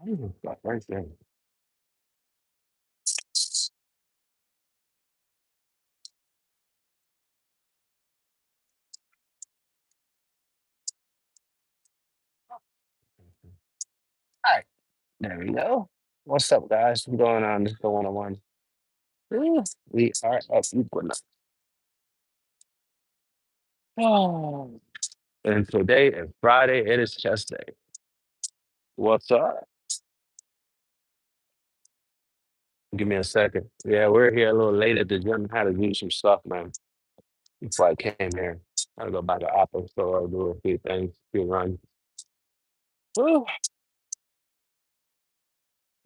Right there. All right, there we go. What's up, guys? What's going on? This is the 101. Ooh, we are up equal. Oh. And today is Friday. It is chest day. What's up? Give me a second. Yeah, we're here a little late at the gym. Had to do some stuff, man. Before I came here. I had to go by the Apple store, do a few things, few runs. Woo.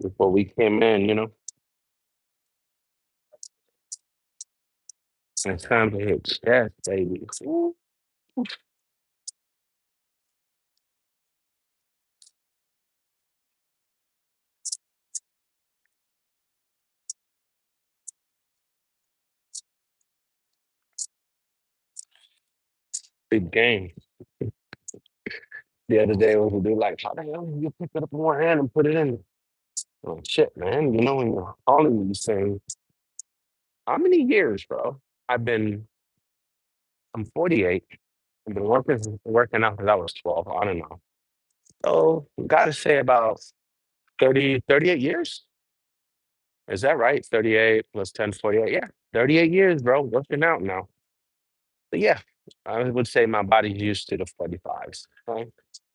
Before we came in, it's time to hit chest, baby. Woo. Big game. The other day, was a dude like, how the hell did you pick it up in one hand and put it in? Oh, shit, man. When you're calling these things, how many years, bro? I've been, I'm 48. I've been working out since I was 12. I don't know. So, gotta say about 38 years. Is that right? 38 plus 10, 48. Yeah, 38 years, bro. Working out now. But yeah, I would say my body's used to the 45s. Right?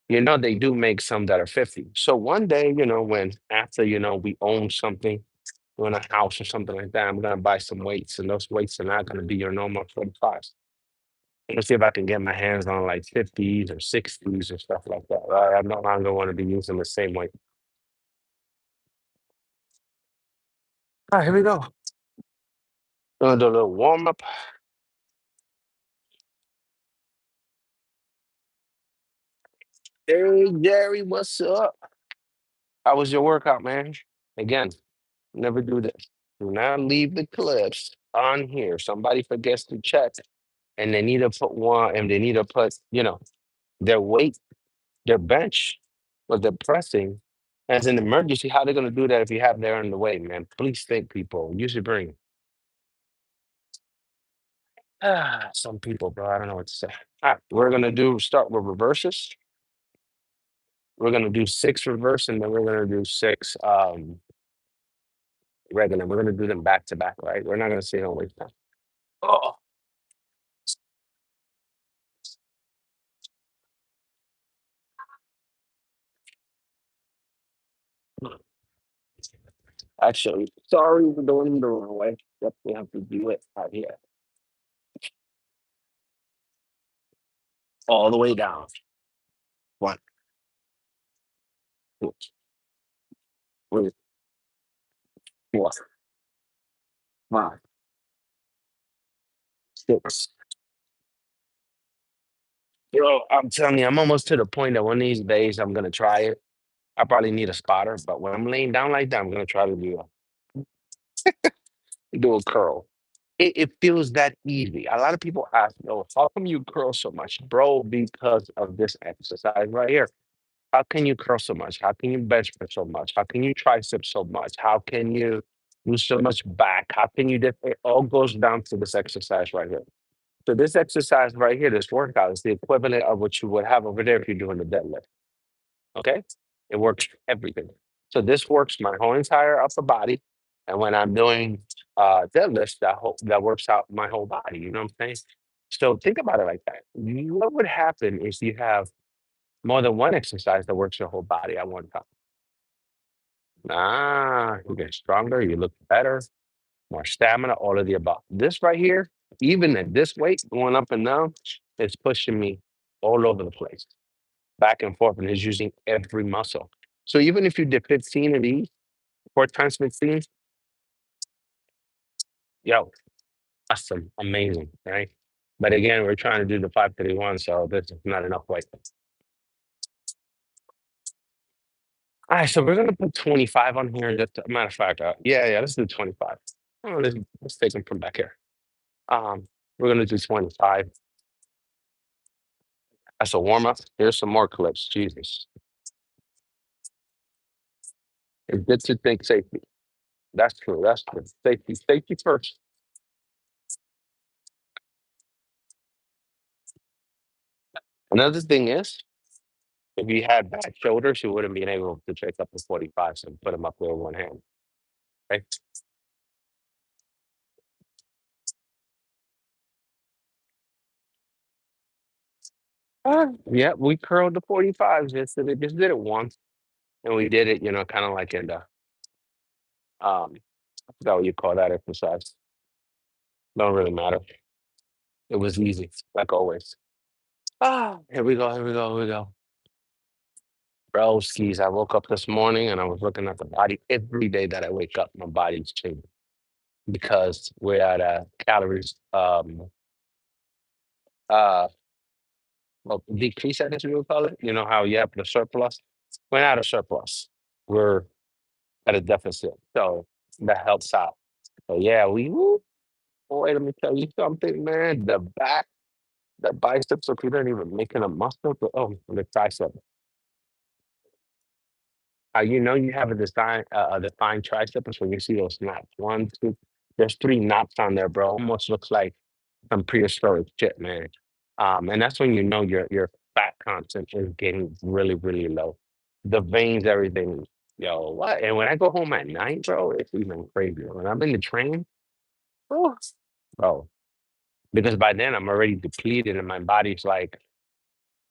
They do make some that are 50. So one day, when after, we own something, own a house or something like that, I'm going to buy some weights, and those weights are not going to be your normal 45s. Let's see if I can get my hands on like 50s or 60s or stuff like that. I no longer want to be using the same weight. All right, here we go. Gonna do a little warm up. Hey, Jerry, what's up? How was your workout, man? Again, never do this. Do not leave the clips on here. Somebody forgets to check, and they need to put one, and they need to put, their weight, their bench, what they're pressing as an emergency. How they gonna do that if you have there on the way, man? Please think, people. Use your brain. Some people, bro. I don't know what to say. All right, we're gonna start with reverses. We're gonna do six reverse, and then we're gonna do six regular. We're gonna do them back to back, right? We're not gonna sit here and waste time. Oh, actually, sorry for doing it the wrong way. Yep, we have to do it out here, all the way down. One, two, three, four, five, six. Yo, I'm telling you, I'm almost to the point that one of these days I'm gonna try it. I probably need a spotter, but when I'm laying down like that, I'm gonna try to do a curl. It feels that easy. A lot of people ask, "Oh, how come you curl so much, bro?" Because of this exercise right here. How can you curl so much? How can you bench press so much? How can you tricep so much? How can you do so much back? How can you? It all goes down to this exercise right here. So this exercise right here, this workout, is the equivalent of what you would have over there if you're doing the deadlift. Okay, it works for everything. So this works my whole entire upper body, and when I'm doing deadlifts, that works out my whole body. You know what I'm saying? So think about it like that. What would happen if you have more than one exercise that works your whole body at one time? You get stronger, you look better, more stamina, all of the above. This right here, even at this weight going up and down, it's pushing me all over the place, back and forth, and it's using every muscle. So even if you did 15 of these, 4 times 15, yo, awesome, amazing, right? But again, we're trying to do the 531, so this is not enough weight. All right, so we're gonna put 25 on here. Just a matter of fact, yeah, let's do 25. Oh, let's take them from back here. Um, we're gonna do 25 as a warm up. Here's some more clips. Jesus. It's good to think safety. That's true. That's true. Safety, safety first. Another thing is, if you had bad shoulders, you wouldn't be able to take up the 45s and put them up there with one hand. Right? Yeah, we curled the 45s. Just did it once. And we did it, kind of like in the I forgot what you call that exercise. Don't really matter. It was easy, like always. Here we go, here we go, here we go. Bro, skis. I woke up this morning and I was looking at the body. Every day that I wake up, my body's changing because we're at a calories uh well, decrease, I guess we would call it. You know how you have the surplus? We're not a surplus. We're at a deficit. So that helps out. So yeah, woo, boy, let me tell you something, man. The biceps, if you don't even making a muscle, but the tricep. You know you have a defined triceps when you see those knots. One, two, there's three knots on there, bro. Almost looks like some prehistoric shit, man. And that's when you know your fat content is getting really, really low. The veins, everything, yo, what? And when I go home at night, bro, it's even crazier. When I'm in the train, oh, bro, because by then I'm already depleted and my body's like,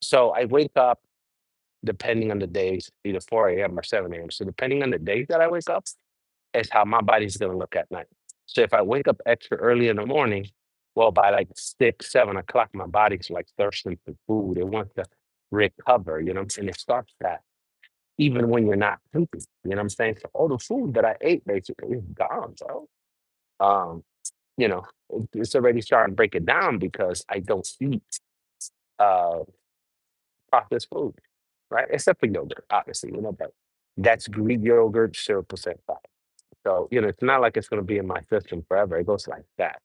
so I wake up depending on the days, either 4 a.m. or 7 a.m. So depending on the days that I wake up, is how my body's gonna look at night. So if I wake up extra early in the morning, well, by like 6, 7 o'clock, my body's like thirsting for food. It wants to recover, you know what I'm saying? It starts that even when you're not sleeping, you know what I'm saying? So all the food that I ate basically is gone, bro. Um, it's already starting to break it down because I don't eat uh processed food, right? Except for yogurt, obviously, but that's Greek yogurt, 0% fat. So, it's not like it's going to be in my system forever. It goes like that.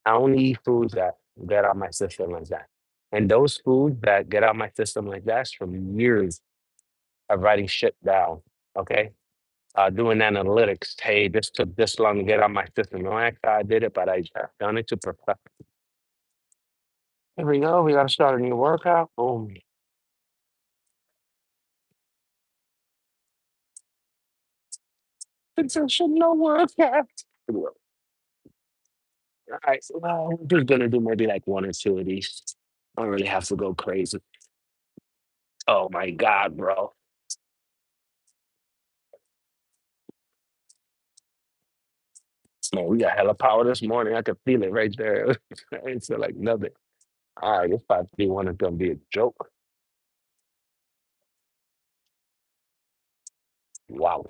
I only eat foods that get out my system like that. And those foods that get out my system like that's from years of writing shit down. Okay. Doing analytics. Hey, this took this long to get out my system. No, actually, I did it, but I've done it to perfect. Here we go. We got to start a new workout. Boom. It's a shit no workout. All right. Well, I'm just going to do maybe like one or two of these. I don't really have to go crazy. Oh my God, bro. Man, we got hella power this morning. I could feel it right there. I ain't feel like nothing. All right, this 5-3-1 is gonna be a joke. Wow.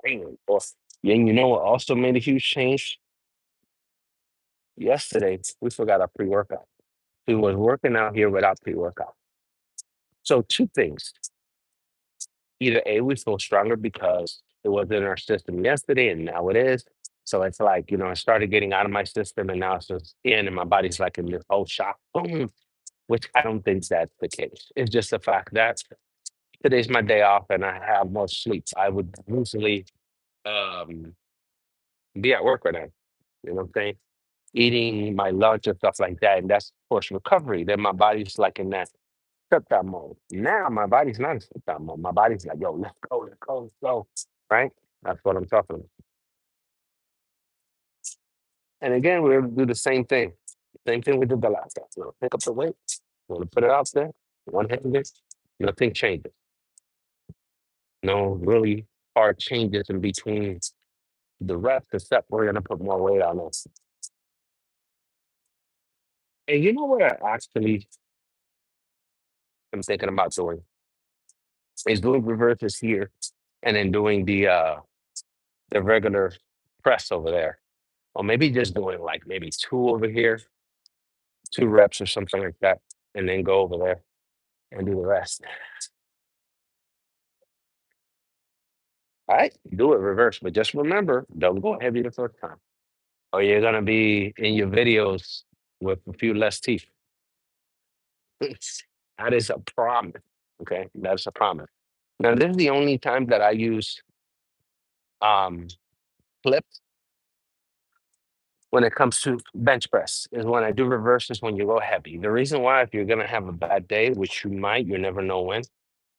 Damn, boss. Yeah, and you know what also made a huge change? Yesterday, we forgot our pre-workout. We was working out here without pre-workout. So two things. Either A, we feel stronger because it was in our system yesterday and now it is. So it's like, I started getting out of my system and now it's just in and my body's like in this whole shock. Boom. Which I don't think that's the case. It's just the fact that today's my day off and I have more sleep. I would usually um, be at work right now. You know what I'm saying? Eating my lunch and stuff like that. And that's post recovery. Then my body's like in that shutdown mode. Now my body's not in shutdown mode. My body's like, yo, let's go, let's go, let's go. Right? That's what I'm talking about. And again, we're able to do the same thing. Same thing we did the last time. Pick up the weight, want to put it out there, one hand this, nothing changes. No really hard changes in between the reps, except we're gonna put more weight on us. And you know what I actually am thinking about doing is doing reverses here and then doing the regular press over there. Or maybe just doing like maybe two over here, 2 reps or something like that, and then go over there and do the rest. All right, do it reverse, but just remember, don't go heavy the first time, or you're gonna be in your videos with a few less teeth. That is a promise. Okay, that's a promise. Now, this is the only time that I use um, flips when it comes to bench press is when I do reverses when you go heavy. The reason why, if you're gonna have a bad day, which you might, you never know when,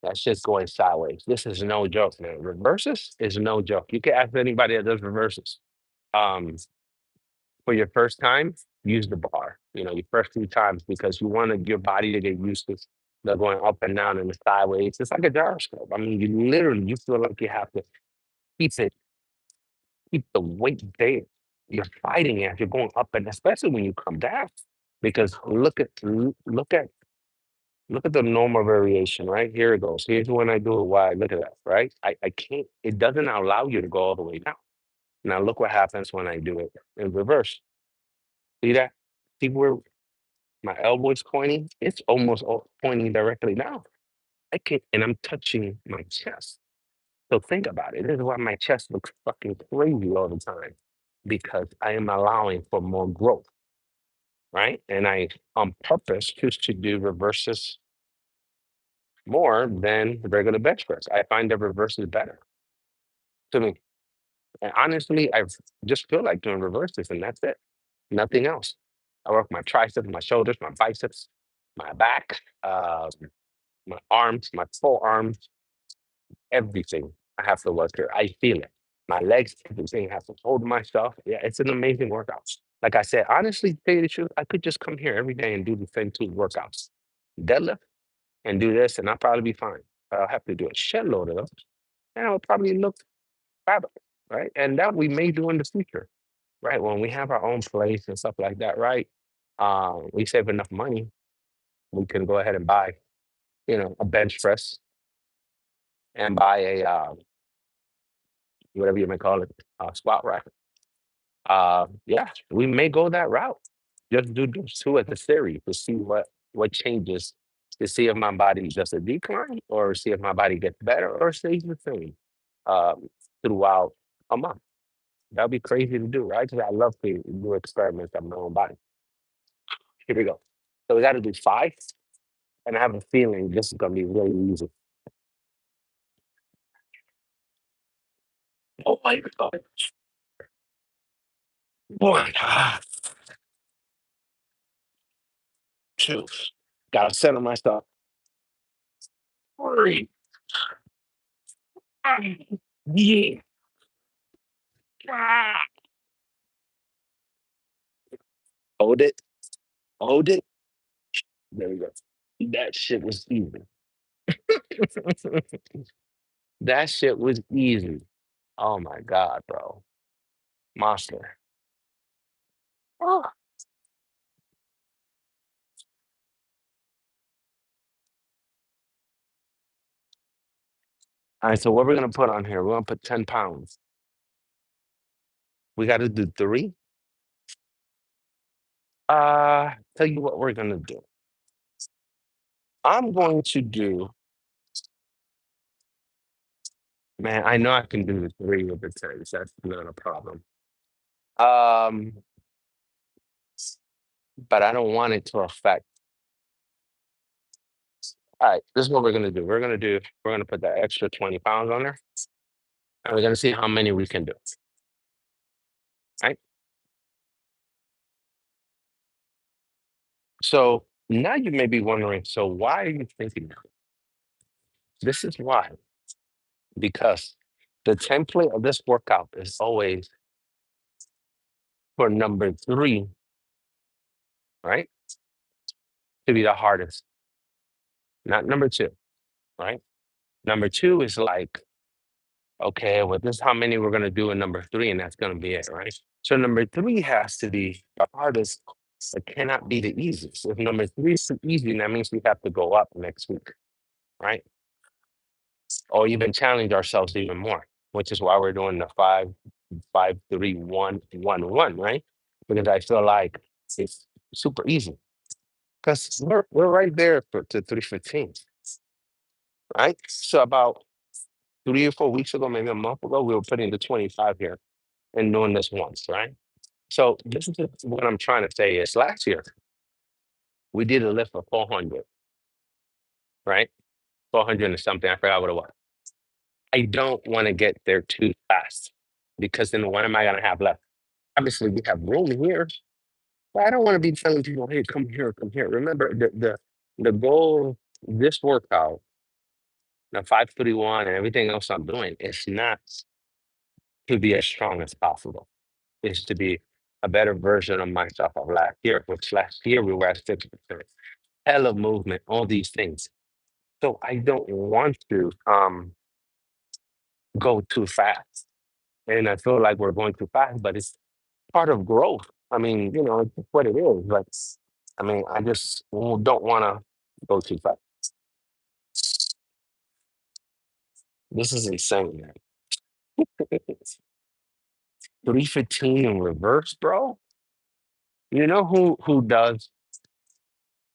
that's just going sideways. This is no joke, man. Reverses is no joke. You can ask anybody that does reverses. Um, for your first time, use the bar. Your first few times because you want your body to get used to the going up and down and the sideways. It's like a gyroscope. I mean, you feel like you have to keep it keep the weight there. You're fighting it as you're going up, and especially when you come down, because look at the normal variation, right? Here it goes. Here's when I do it wide. Look at that, right? I can't. It doesn't allow you to go all the way down. Now look what happens when I do it in reverse. See that? See where my elbow is pointing? It's almost pointing directly down. I can't, and I'm touching my chest. So think about it. This is why my chest looks fucking crazy all the time because I am allowing for more growth, right? And I, on purpose, choose to do reverses more than the regular bench press. I find the reverses better to me. And honestly, I just feel like doing reverses, and that's it. Nothing else. I work my triceps, my shoulders, my biceps, my back, my arms, my forearms, everything. I have to work here. I feel it. My legs, everything. I have to hold myself. Yeah, it's an amazing workout. Like I said, honestly, to tell you the truth, I could just come here every day and do the same two workouts. Deadlift and do this, and I'll probably be fine. But I'll have to do a shed load of them, and I'll probably look fabulous, right? And that we may do in the future, right? When we have our own place and stuff like that, right? We save enough money, we can go ahead and buy, a bench press and buy a whatever you may call it, squat rack. Yeah, we may go that route. Just do those two as a series to see what changes, to see if my body does a decline or see if my body gets better or stays the same um, throughout a month. That'd be crazy to do, right? Because I love to do experiments on my own body. Here we go. So we got to do five, and I have a feeling this is gonna be really easy. Oh my god! One, two. Gotta center myself. Three. Ah, yeah. Ah. Hold it. Hold it. There we go. That shit was easy. That shit was easy. Oh my god, bro. Monster. Ah. All right, so what we're gonna put on here? We're gonna put 10 pounds. We gotta do three. Tell you what we're gonna do. I'm going to do, man, I know I can do the three with the tens. That's not a problem. Um, but I don't want it to affect. All right, this is what we're gonna do. We're gonna put that extra 20 pounds on there, and we're gonna see how many we can do. Right? So now you may be wondering, so why are you thinking that? This is why. Because the template of this workout is always for number three, right? To be the hardest, not number two, right? Number two is like, okay, well, this is how many we're gonna do in number three, and that's gonna be it, right? So number three has to be the hardest, but cannot be the easiest. If number three is too easy, that means we have to go up next week, right? Or even challenge ourselves even more, which is why we're doing the 5, 3, 1, 1, 1, right? Because I feel like it's super easy. Because we're right there to 315, right? So about 3 or 4 weeks ago, maybe a month ago, we were putting the 25 here and doing this once, right? So this is what I'm trying to say is last year we did a lift for 400, right? 400 and something. I forgot what it was. I don't want to get there too fast because then what am I going to have left? Obviously, we have room here, but I don't want to be telling people, "Hey, come here, come here." Remember, the goal this workout, the 531, and everything else I'm doing, is not to be as strong as possible. Is to be a better version of myself of last year, which last year we were at 6%. Hell of movement, all these things. So I don't want to go too fast. And I feel like we're going too fast, but it's part of growth. I mean, it's just what it is. But I mean, I just don't want to go too fast. This is insane, man. 315 in reverse, bro. You know who does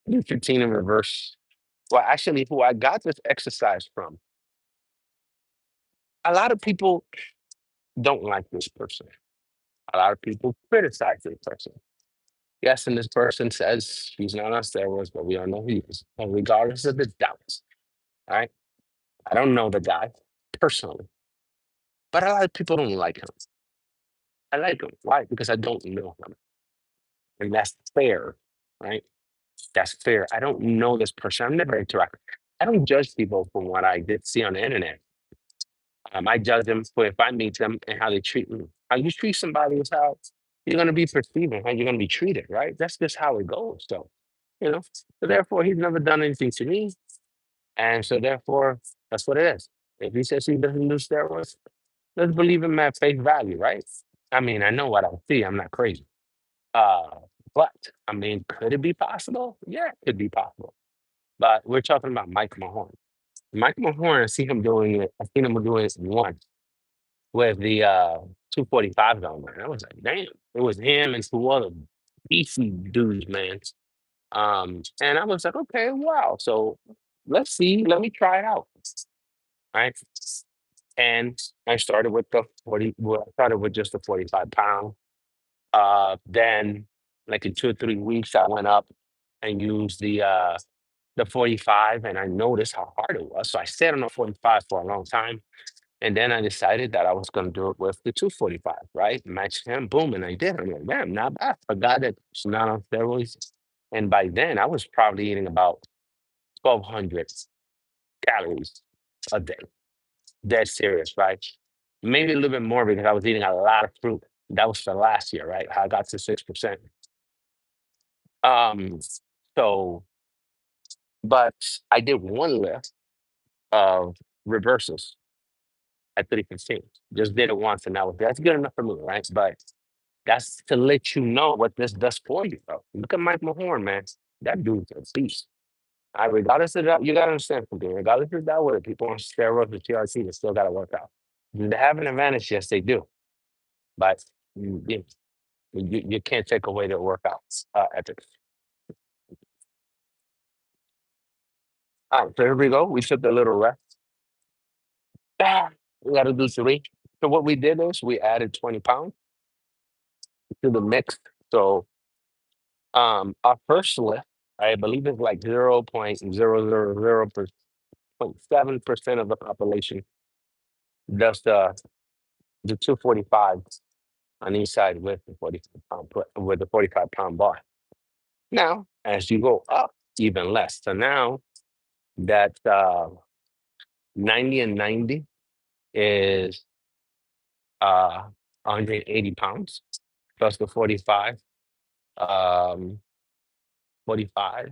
315 in reverse? Well, actually, who I got this exercise from. A lot of people don't like this person. A lot of people criticize this person. Yes, and this person says he's not on steroids, but we all know he is. And regardless of the doubts, all right? I don't know the guy personally, but a lot of people don't like him. I like him. Why? Because I don't know him. And that's fair, right? That's fair. I don't know this person. I've never interacted. I don't judge people from what I did see on the internet. I judge them for if I meet them and how they treat me. How you treat somebody is how you're going to be perceived and how you're going to be treated, right? That's just how it goes. So therefore, he's never done anything to me. And so therefore, that's what it is. If he says he doesn't do steroids, let's believe him at face value, right? I mean, I know what I see. I'm not crazy. Uh, but I mean, could it be possible? Yeah, it could be possible. But we're talking about Mike Mahorn. Mike Mahorn, I see him doing it. I seen him doing it once with the 245 on there. I was like, damn, it was him and two other beefy dudes, man. And I was like, okay, wow. So let's see, let me try it out. Right. And I started with the 40, well, I started with just the 45 pound. Then like in 2 or 3 weeks, I went up and used the 45 and I noticed how hard it was. So I stayed on the 45 for a long time. And then I decided that I was going to do it with the 245, right? Match him, boom, and I did. I'm like, damn, not bad. A guy that's not on steroids. And by then, I was probably eating about 1,200 calories a day. Dead serious, right? Maybe a little bit more because I was eating a lot of fruit. That was for last year, right? I got to 6%. Um, so, but I did one lift of reversals at 315. Just did it once, and that's good enough for me, right? But that's to let you know what this does for you, bro. Look at Mike Mahorn, man. That dude's a beast. Regardless of that, you gotta understand something. Regardless of that, whether people on steroids or TRT, they still gotta work out. Do they have an advantage? Yes, they do. But you can't take away their workouts ethics. All right, so here we go. We took the little rest. Bam! We gotta do three. So what we did is we added 20 pounds to the mix. So our first lift, I believe it's like 0.000.7% of the population does the 245 on each side with the 45 pound bar. Now, as you go up, even less. So now that 90 and 90 is 180 pounds plus the 45, um, 45,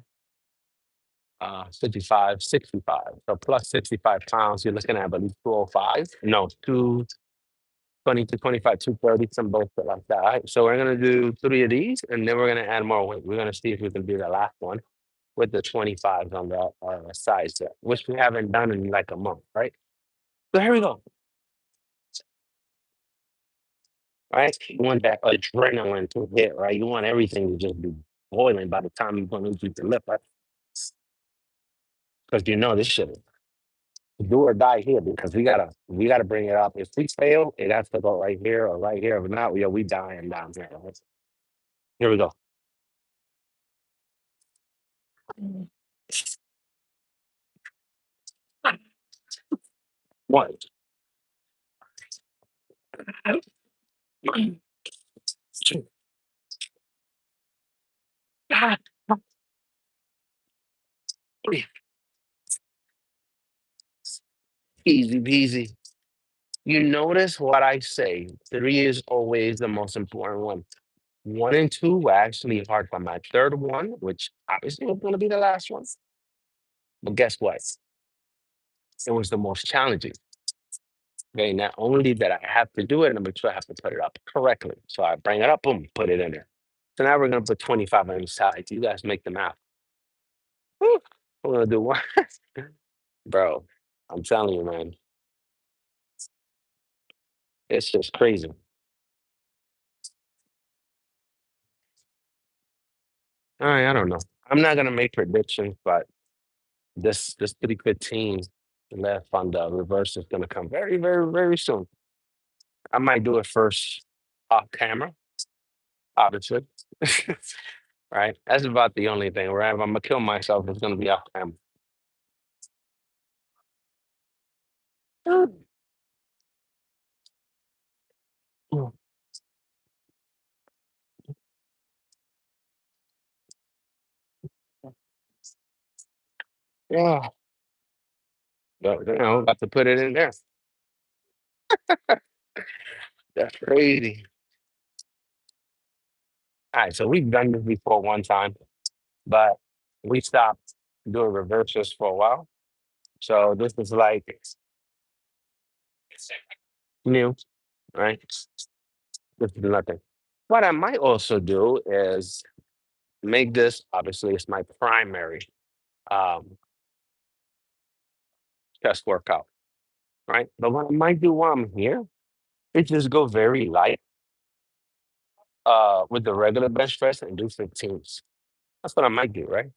55, 65. So plus 65 pounds, you're looking at least 205. No, 220 to 25, 230, some bullshit like that. All right. So we're gonna do three of these and then we're gonna add more weight. We're gonna see if we can do the last one with the 25s on the side set, which we haven't done in like a month, right? So here we go. Right? You want that adrenaline to hit, right? You want everything to just be boiling by the time you're going to do the lift, right? Because you know this shit is do or die here because we gotta bring it up. If we fail, it has to go right here or right here. If not, we dying down here. Right? Here we go. One, Easy peasy. You notice what I say. Three is always the most important one. One and two were actually hard, but my third one, which obviously was going to be the last one, but guess what? It was the most challenging. Okay, not only that I have to do it, number two, I have to put it up correctly. So I bring it up, boom, put it in there. So now we're gonna put 25 on each side. You guys make the math. Whew, we're gonna do one. Bro, I'm telling you, man, it's just crazy. All right, I don't know. I'm not gonna make predictions, but this 315 left on the reverse is gonna come very, very, very soon. I might do it first off camera, obviously. Right? That's about the only thing, right? If I'm gonna kill myself, it's gonna be off camera. Mm. Yeah, but got to put it in there. That's crazy. All right, so we've done this before one time, but we stopped doing reverses for a while. So this is like new, right? This is nothing. What I might also do is make this, obviously, it's my primary um, chest workout, right? But what I might do while I'm here is just go very light with the regular bench press and do 15s. That's what I might do, right?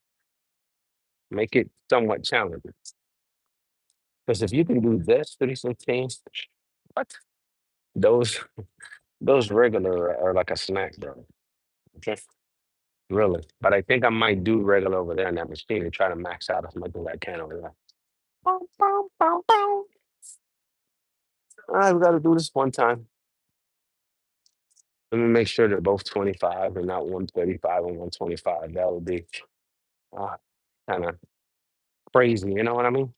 Make it somewhat challenging. Because if you can do this, 3 15s, what? Those those regular are like a snack, bro. Okay. Really. But I think I might do regular over there in that machine and try to max out as much as I can over there. Bow, bow, bow, bow. All right, we got to do this one time. Let me make sure they're both 25 and not 135 and 125. That would be uh, kind of crazy. You know what I mean?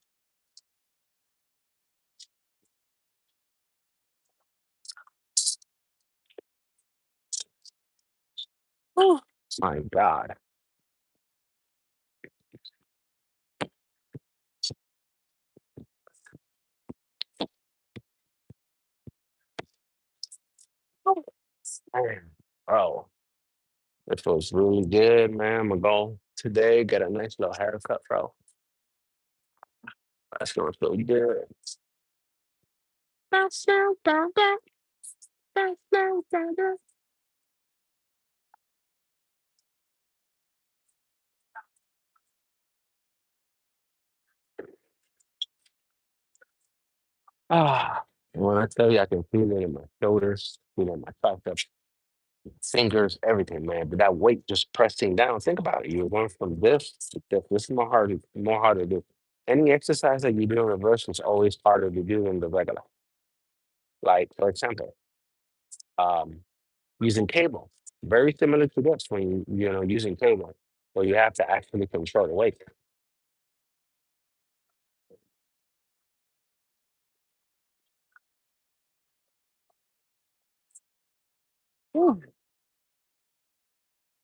Oh, my God. Oh, man. Bro, it feels really good, man. I'm going to go today, get a nice little haircut, bro. That's going to feel good. Ah, when I tell you, I can feel it in my shoulders, feel it in my triceps, fingers, everything, man. But that weight just pressing down. Think about it. You're going from this to this. This is more harder to do. Any exercise that you do in reverse is always harder to do than the regular. Like, for example, um, using cable. Very similar to this when using cable, where you have to actually control the weight. Whew.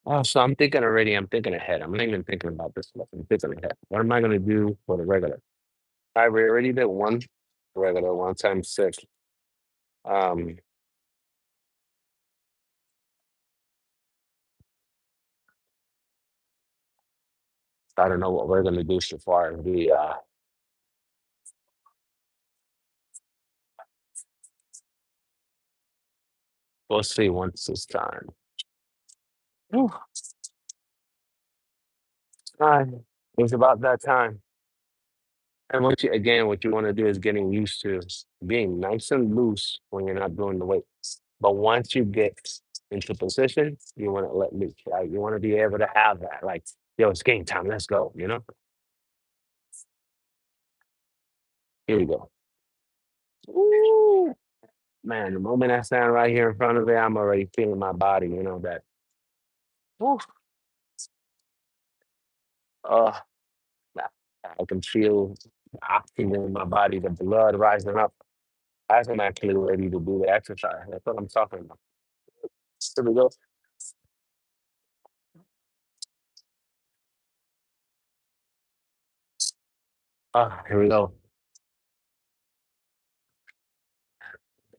Oh, so I'm thinking already. I'm thinking ahead. I'm not even thinking about this stuff. I'm thinking ahead. What am I going to do for the regular? I already did one regular, one time six. Um, I don't know what we're gonna do so far. We'll see once it's time. Whew. Alright, it's about that time. And what you want to do is getting used to being nice and loose when you're not doing the weights. But once you get into position, you want to let loose, right? You want to be able to have that, like, yo, it's game time, let's go, you know? Here we go. Woo! Man, the moment I stand right here in front of it, I'm already feeling my body, that, whew, uh, I I can feel the oxygen in my body, the blood rising up as I'm actually ready to do the exercise. That's what I'm talking about. Here we go. Here we go.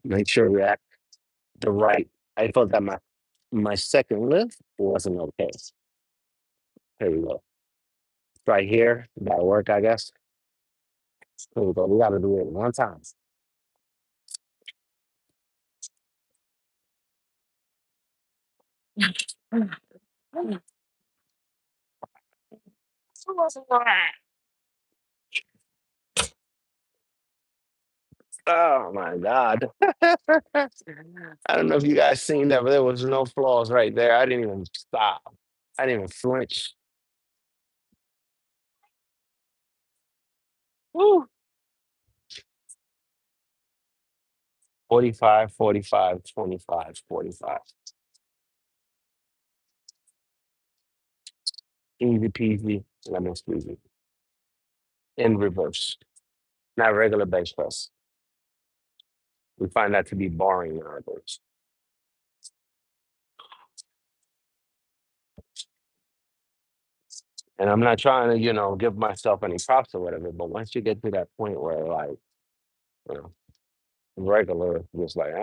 Make sure we're at the right. I felt that my second lift wasn't okay. Here we go. Right here, that'll work, I guess. Here we go. We got to do it one time. Oh my God. I don't know if you guys seen that, but there was no flaws right there. I didn't even stop. I didn't even flinch. Woo. 45, 45, 25, 45. Easy peasy, lemon squeezy. In reverse, not regular bench press. We find that to be boring nowadays. And I'm not trying to, give myself any props or whatever, but once you get to that point where, like, you know, regular, just like,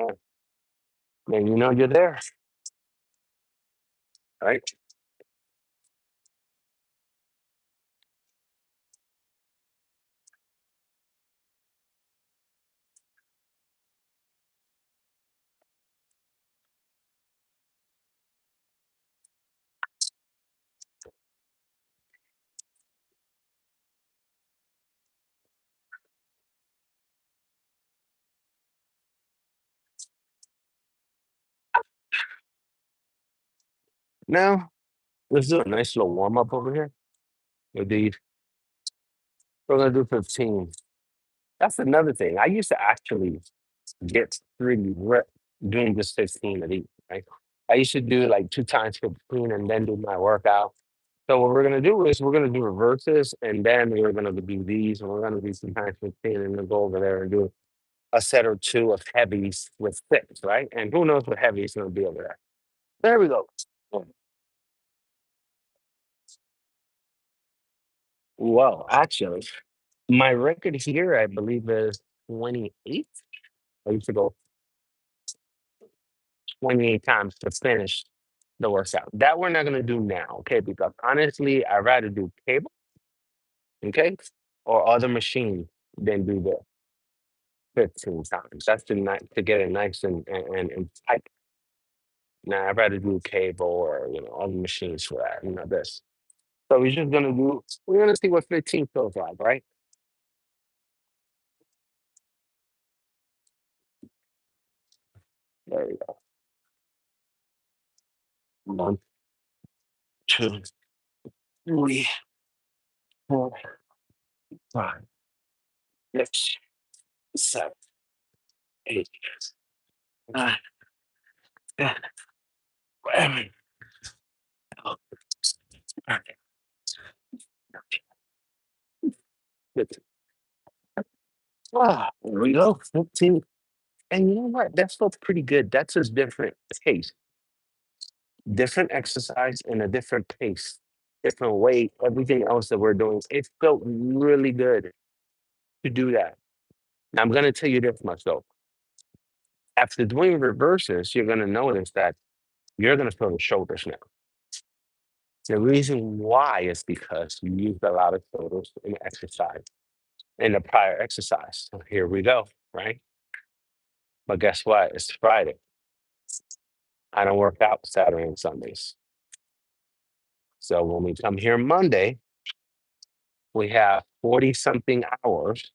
then you're there, right? Now, let's do a nice little warm up over here with these. We're gonna do 15. That's another thing. I used to actually get really ripped doing just 15 of these, right? I used to do like 2 times 15 and then do my workout. So what we're gonna do is we're gonna do reverses and then we're gonna do these and we're gonna do 2 times 15 and then go over there and do a set or two of heavies with six, right? And who knows what heavy is gonna be over there. There we go. Well, actually, my record here, I believe, is 28. I used to go 28 times to finish the workout. That we're not gonna do now, okay? Because honestly, I'd rather do cable, okay, or other machine than do the 15 times. That's to get it nice and tight. Now I'd rather do cable or other machines for that, this. So we're gonna see what 15 feels like, right? There we go. 1, 2, 3, 4, 5, 6, 7, 8, 9, 10, 11, 12, 13, 15. There we go. 15. And you know what? That felt pretty good. That's a different pace, different exercise, and a different pace, different weight, everything else that we're doing. It felt really good to do that. Now, I'm going to tell you this much though. After doing reverses, you're going to notice that you're going to feel the shoulders now. The reason why is because you used a lot of shoulders in exercise, in the prior exercise. So here we go, right? But guess what? It's Friday. I don't work out Saturday and Sundays. So when we come here Monday, we have 40 something hours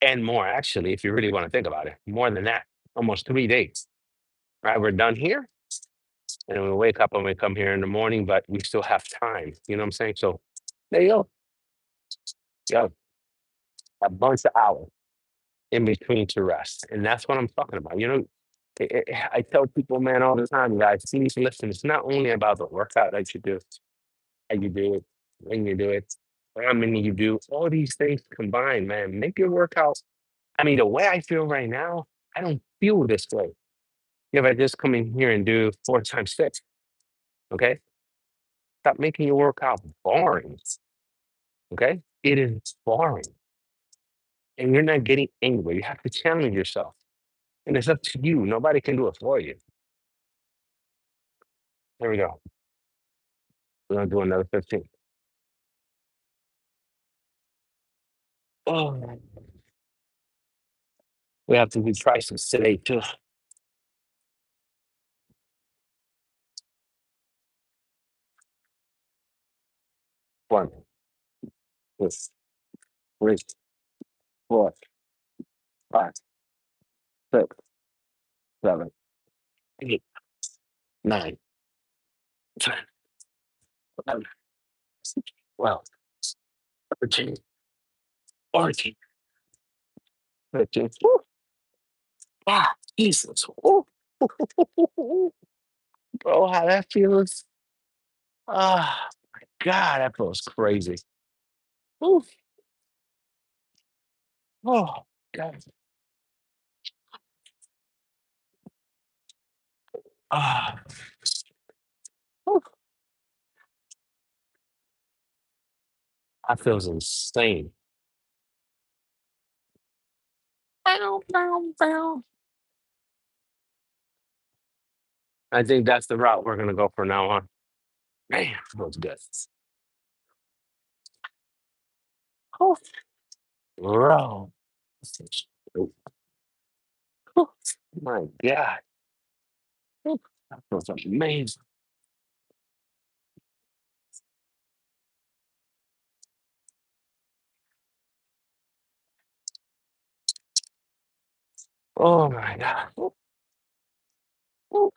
and more, actually, if you really want to think about it, more than that, almost 3 days, right? We're done here and we wake up and we come here in the morning, but we still have time. You know what I'm saying? So there you go. Yeah, a bunch of hours. in between to rest. And that's what I'm talking about. I tell people, man, all the time, guys, please listen. It's not only about the workout that you do, how you do it, when you do it, how many you do, all these things combined, man, make your workout. I mean, the way I feel right now, I don't feel this way. If I just come in here and do 4 times 6, okay? Stop making your workout boring, okay? It is boring and you're not getting anywhere. You have to challenge yourself. And it's up to you. Nobody can do it for you. There we go. We're gonna do another 15. Oh, we have to do triceps today too. One, two, three, 4, 5, 6, 7, 8, 9, 10, 11, 12, 13, 14, 15. Woo. Ah, Jesus. Woo. Bro, how that feels. Ah, my God, that feels crazy. Woo. Oh, God. Ah, woo. That feels insane. Bow, bow, bow. I think that's the route we're gonna go for now on. Man, feels good. Oh, bro. Oh, my God. Oh, that feels amazing. Oh my God. Oh, oh.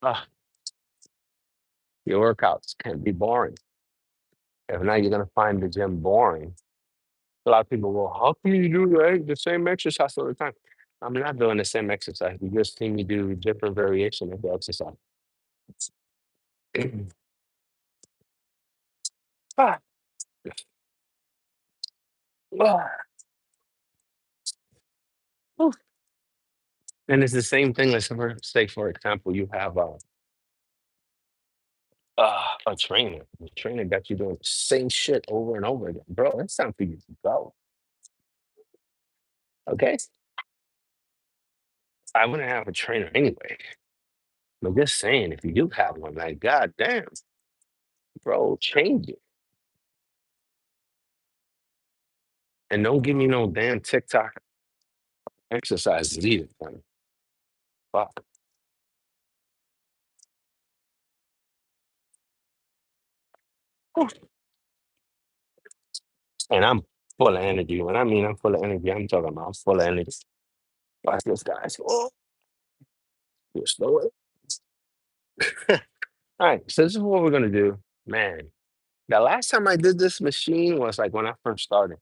Ah, your workouts can be boring. If not, you're gonna find the gym boring. A lot of people go, how can you do the same exercise all the time? I'm not doing the same exercise. You just see me do different variation of the exercise. Ah, ah, oh. And it's the same thing. Let's say, for example, you have a trainer got you doing the same shit over and over again. Bro, it's time for you to go. Okay? I wouldn't have a trainer anyway. But just saying, if you do have one, like, god damn, bro, change it. And don't give me no damn TikTok exercises either. Man. Fuck. Whew. And I'm full of energy. When I mean I'm full of energy, I'm talking about I'm full of energy. Watch this, guys. Oh, you slow it. All right, so this is what we're gonna do. Man, the last time I did this machine was like when I first started.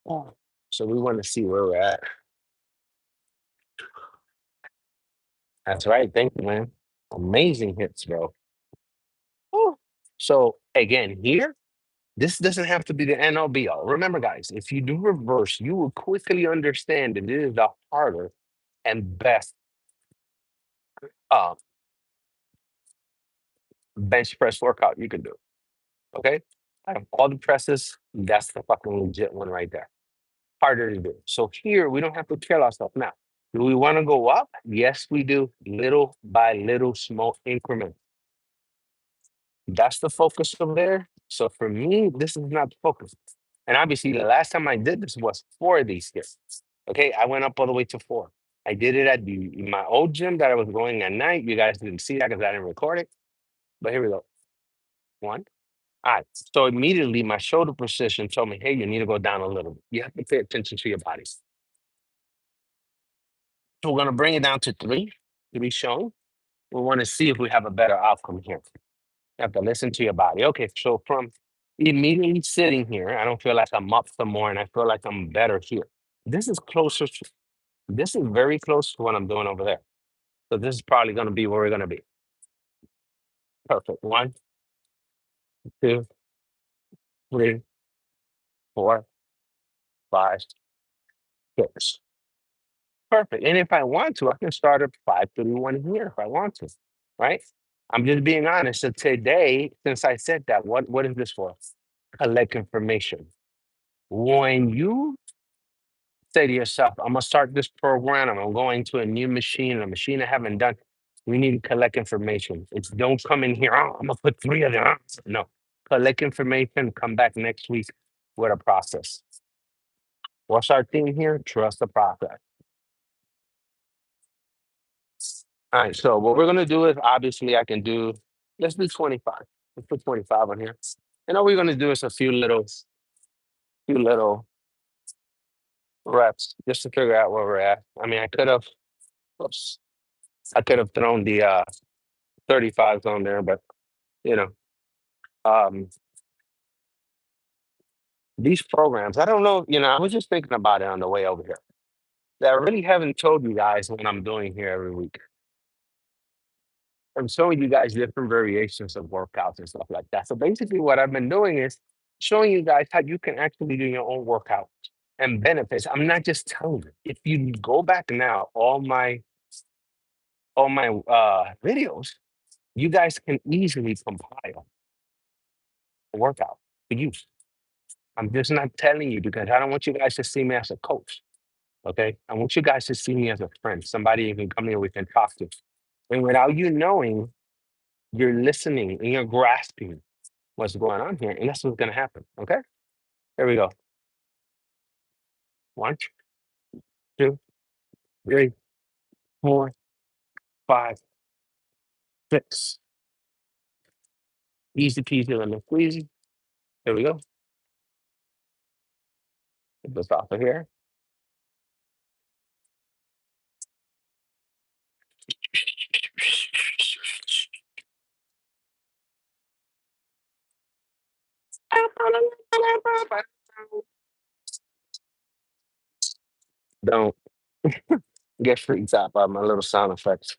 Oh. So we want to see where we're at. That's right. Thank you, man. Amazing hits, bro. Oh. So again, here, this doesn't have to be the end all be all. Remember, guys, if you do reverse, you will quickly understand that it is the harder and best uh, bench press workout you can do. Okay. Out of all the presses, that's the fucking legit one right there. Harder to do. So here we don't have to kill ourselves. Now, do we want to go up? Yes, we do. Little by little, small increment. That's the focus over there. So for me, this is not the focus. And obviously, the last time I did this was 4 of these here. Okay, I went up all the way to 4. I did it at my old gym that I was going at night. You guys didn't see that because I didn't record it. But here we go. One. All right. So immediately my shoulder precision told me, hey, you need to go down a little bit. You have to pay attention to your body. So we're going to bring it down to 3 to be shown. We want to see if we have a better outcome here. You have to listen to your body. Okay, so from immediately sitting here, I don't feel like I'm up some more, and I feel like I'm better here. This is closer to, this is very close to what I'm doing over there. So this is probably going to be where we're going to be. Perfect. One, two, three, four, five, six. Perfect. And if I want to, I can start at 5:31 here if I want to, right? I'm just being honest. So today, since I said that, what is this for? Collect information. When you say to yourself, I'm gonna start this program, I'm going to a new machine, a machine I haven't done. We need to collect information. It's don't come in here, oh, I'm gonna put three of them. No. Collect information, come back next week with a process. What's our theme here? Trust the process. All right, so what we're gonna do is obviously I can do, let's do 25. Let's put 25 on here. And all we're gonna do is a few little reps just to figure out where we're at. I mean, oops, I could have thrown the 35s on there, but you know, um, these programs, I don't know, I was just thinking about it on the way over here. That I really haven't told you guys what I'm doing here every week. I'm showing you guys different variations of workouts and stuff like that. So basically, what I've been doing is showing you guys how you can actually do your own workout and benefits. I'm not just telling you. If you go back now, all my videos, you guys can easily compile a workout for use. I'm just not telling you because I don't want you guys to see me as a coach. Okay. I want you guys to see me as a friend, somebody you can come here, we can talk to. And without you knowing, you're listening and you're grasping what's going on here. And that's what's going to happen. Okay. There we go. One, two, three, four, five, six. Easy peasy, lemon squeezy. There we go. Get this off of here. Don't get freaked out by my little sound effects.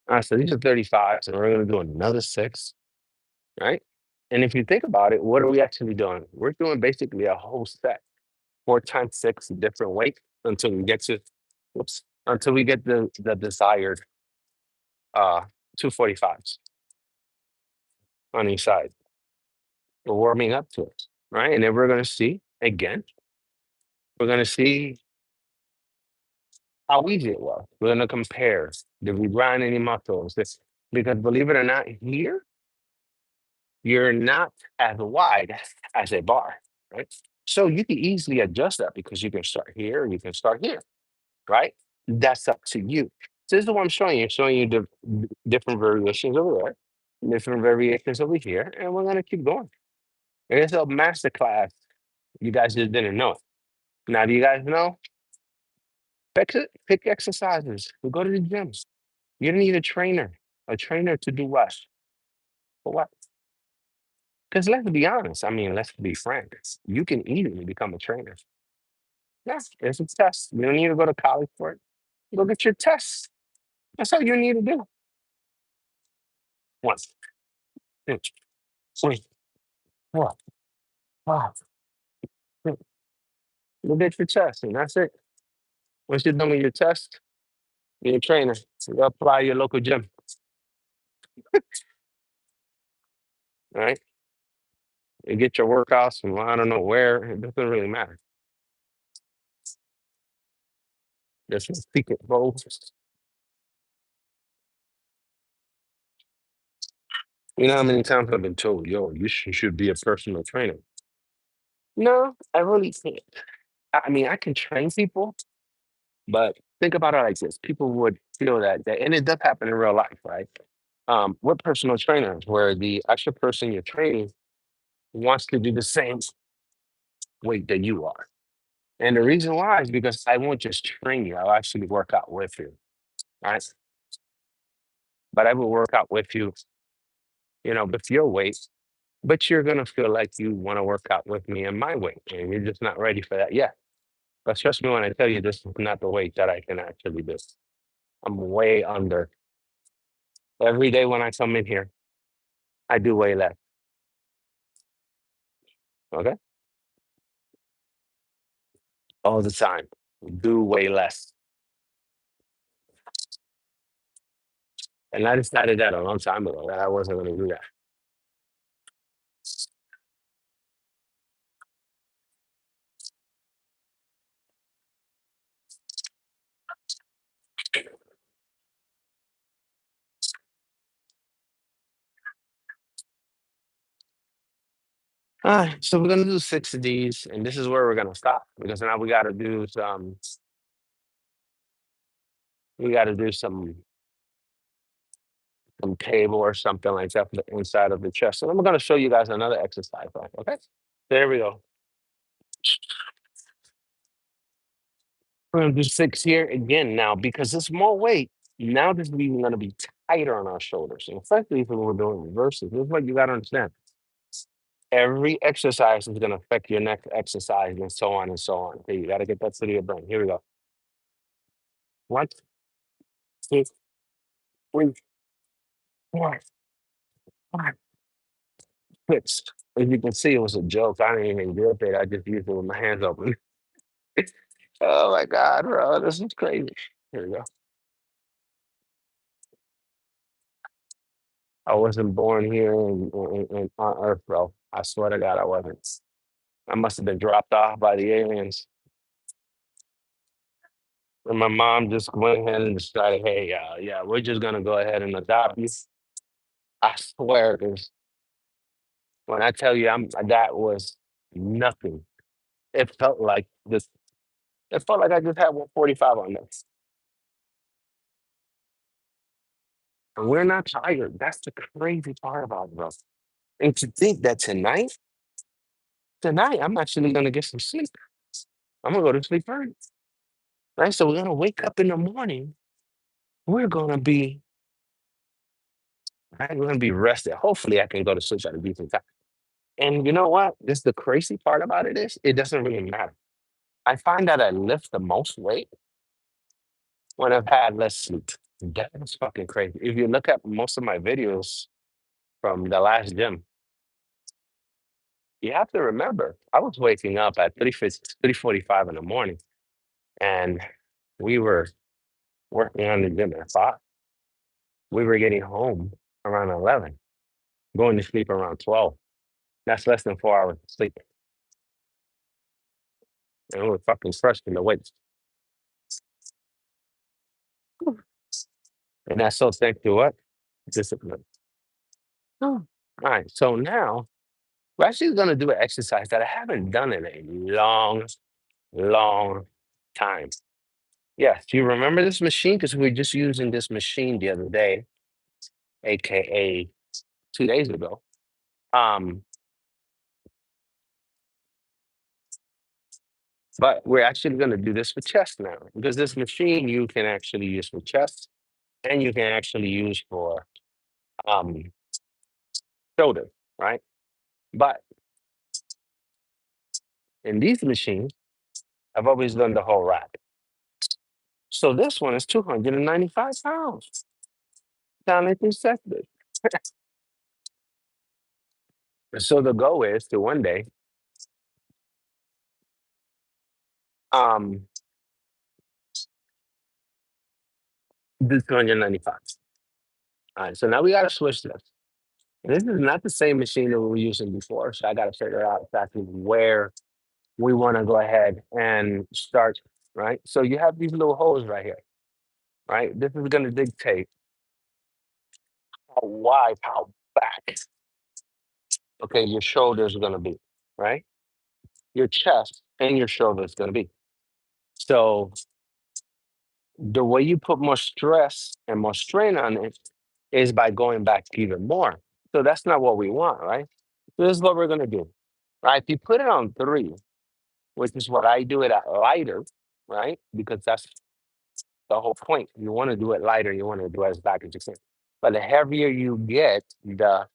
All right, so these are 35. So we're going to do another six, right? And if you think about it, what are we actually doing? We're doing basically a whole set, 4 times 6 different weight until we get to, whoops, until we get the desired 245s on each side. We're warming up to it, right? And then we're going to see again, we're going to see how easy it was. We're going to compare. Did we grind any muscles? Because believe it or not, here, you're not as wide as a bar, right? So you can easily adjust that because you can start here, you can start here, right? That's up to you. So this is what I'm showing you. Showing you the different variations over there, different variations over here, and we're gonna keep going. It's a master class. You guys just didn't know it. Now, do you guys know? Pick exercises. We go to the gyms. You don't need a trainer. A trainer to do what? For what? Because let's be honest. I mean, let's be frank. You can easily become a trainer. Yes, it's a test. You don't need to go to college for it. Go get your tests. That's all you need to do. One, two, three, four, five, six. Go get your test, and that's it. Once you're done with your test, you're a trainer. So you apply your local gym. All right. You get your workouts from I don't know where. It doesn't really matter. There's some secret goals. You know how many times I've been told, yo, you should be a personal trainer. No, I really can't. I mean, I can train people, but think about it like this: people would feel that, and it does happen in real life, right? We're personal trainers, where the actual person you're training wants to do the same weight that you are, and the reason why is because I won't just train you; I'll actually work out with you, right? but I will work out with you, with your weight. But you're gonna feel like you want to work out with me and my weight, and you're just not ready for that yet. But trust me when I tell you this is not the weight that I can actually do. I'm way under. Every day when I come in here, I do way less. Okay? All the time. Do way less. And I decided that a long time ago that I wasn't gonna do that. All right, so we're gonna do 6 of these, and this is where we're gonna stop because now we gotta do some cable or something like that for the inside of the chest. And I'm gonna show you guys another exercise, okay? There we go. We're gonna do 6 here again now because it's more weight. Now this is even gonna be tighter on our shoulders. And especially when we're doing reverses. This is what you gotta understand. Every exercise is gonna affect your next exercise and so on and so on. Okay, you gotta get that to your brain. Here we go. 1, 2, 3, 4, 5, 6. As you can see, it was a joke. I didn't even grip it. I just used it with my hands open. Oh my God, bro, this is crazy. Here we go. I wasn't born here on Earth, bro. I swear to God, I wasn't. I must have been dropped off by the aliens. And my mom just went ahead and decided, hey, yeah, we're just gonna go ahead and adopt you. I swear, 'cause when I tell you that was nothing. It felt like this. It felt like I just had 145 on this. And we're not tired. That's the crazy part about it, bro. And to think that tonight, I'm actually gonna get some sleep. I'm gonna go to sleep early. Right? So we're gonna wake up in the morning. We're gonna be right. We're gonna be rested. Hopefully, I can go to sleep at a decent time. And you know what? This the crazy part about it is it doesn't really matter. I find that I lift the most weight when I've had less sleep. That is fucking crazy. If you look at most of my videos from the last gym, you have to remember I was waking up at 3:45 in the morning, and we were working on the gym at 5. We were getting home around 11, going to sleep around 12. That's less than 4 hours of sleep, and we're fucking crushing the weights. And that's so thanks to what? Discipline. Oh. All right, so now we're actually gonna do an exercise that I haven't done in a long, long time. Yes, do you remember this machine? Because we were just using this machine the other day, aka 2 days ago. Um, but we're actually gonna do this for chest now because this machine you can actually use for chest and you can actually use for um shoulder, right? But in these machines, I've always done the whole rack. So this one is 295 pounds. Down into second. So the goal is to one day, um, do 295. All right, so now we gotta switch this. This is not the same machine that we were using before, so I gotta figure out exactly where we wanna go ahead and start, right? So you have these little holes right here, right? This is gonna dictate how wide, how back, okay, your shoulders are gonna be, right? Your chest and your shoulder is gonna be. So the way you put more stress and more strain on it is by going back even more. So that's not what we want, right? So this is what we're gonna do. Right? If you put it on 3, which is what I do it at lighter, right? Because that's the whole point. You want to do it lighter, you want to do it as back as you can. But the heavier you get, the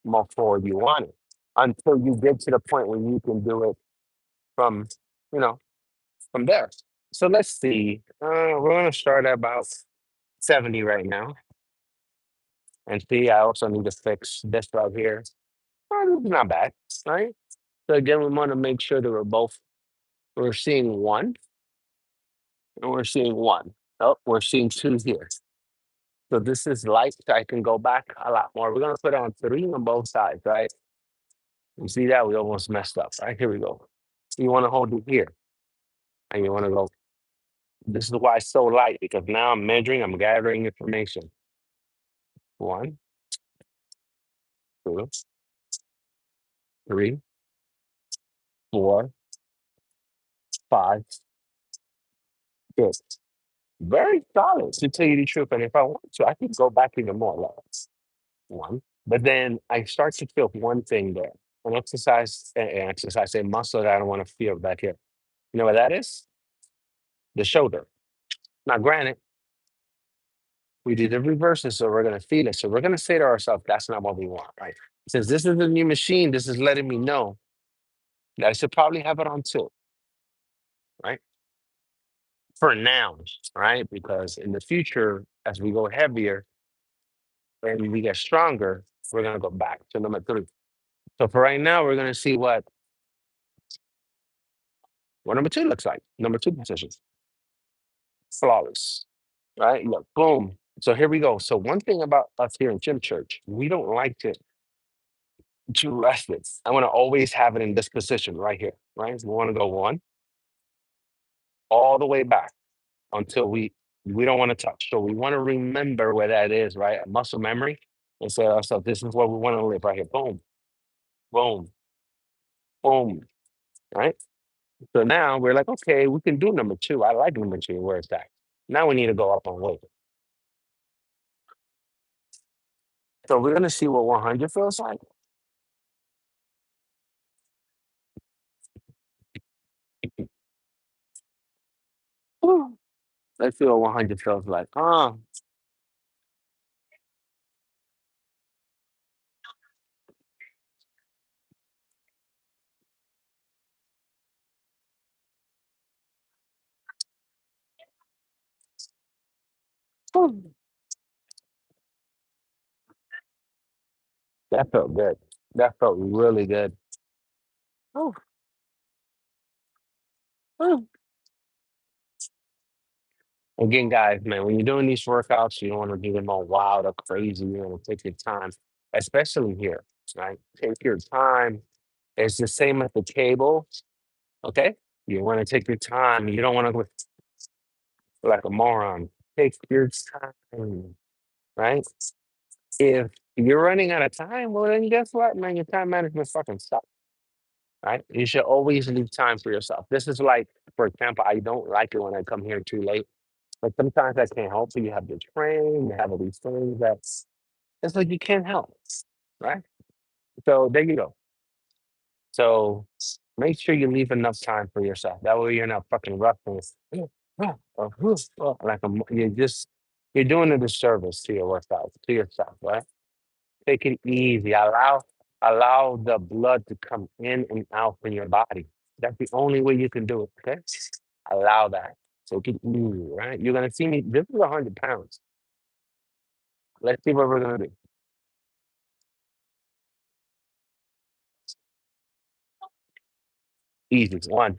more forward you want it until you get to the point where you can do it from, you know, from there. So let's see. We're going to start at about 70 right now. And see, I also need to fix this right here. This is not bad, right? So again, we want to make sure that we're seeing one and we're seeing one. Oh, we're seeing two here. So this is light. So I can go back a lot more. We're going to put on three on both sides, right? You see that? We almost messed up, right? Here we go. You want to hold it here and you want to go. This is why it's so light because now I'm measuring, I'm gathering information. One, two, three, four, five, six. Very solid to tell you the truth. And if I want to, I can go back even more. Levels. One. But then I start to feel one thing there. An exercise, a muscle that I don't want to feel back here. You know what that is? The shoulder. Now, granted, we did the reverses, so we're going to feel it. So we're going to say to ourselves, that's not what we want, right? Since this is a new machine, this is letting me know that I should probably have it on two, right? For now, right? Because in the future, as we go heavier and we get stronger, we're going to go back to number three. So for right now, we're going to see what number two looks like. Number two position, flawless, right? Look, boom. So here we go. So one thing about us here in Gym Church, we don't like to rest it. I want to always have it in this position right here, right? We want to go one all the way back until we don't want to touch. So we want to remember where that is, right? A muscle memory, and say to ourselves, this is where we want to live right here. Boom, boom, boom, right? So now we're like, okay, we can do number two. I like number two. Where it's at. Now we need to go up on weight. So we're gonna see what 100 feels like. Whew. Let's see what 100 feels like. Whew. That felt good. That felt really good. Whew. Whew. Again, guys, man, when you're doing these workouts, you don't want to do them all wild or crazy. You want to take your time, especially here, right? Take your time. It's the same at the table, okay? You want to take your time. You don't want to go like a moron. Take your time, right? If you're running out of time, well, then guess what, man? Your time management fucking sucks, right? You should always leave time for yourself. This is like, for example, I don't like it when I come here too late. But sometimes I can't help it. You have to train, you have all these things that's it's like you can't help, right? So there you go. So make sure you leave enough time for yourself. That way you're not fucking rushing. Like you're doing a disservice to your workout, to yourself, right? Take it easy. Allow the blood to come in and out from your body. That's the only way you can do it. Okay. Allow that. Take it easy, right? You're gonna see me. This is 100 pounds. Let's see what we're gonna do. Easy. One,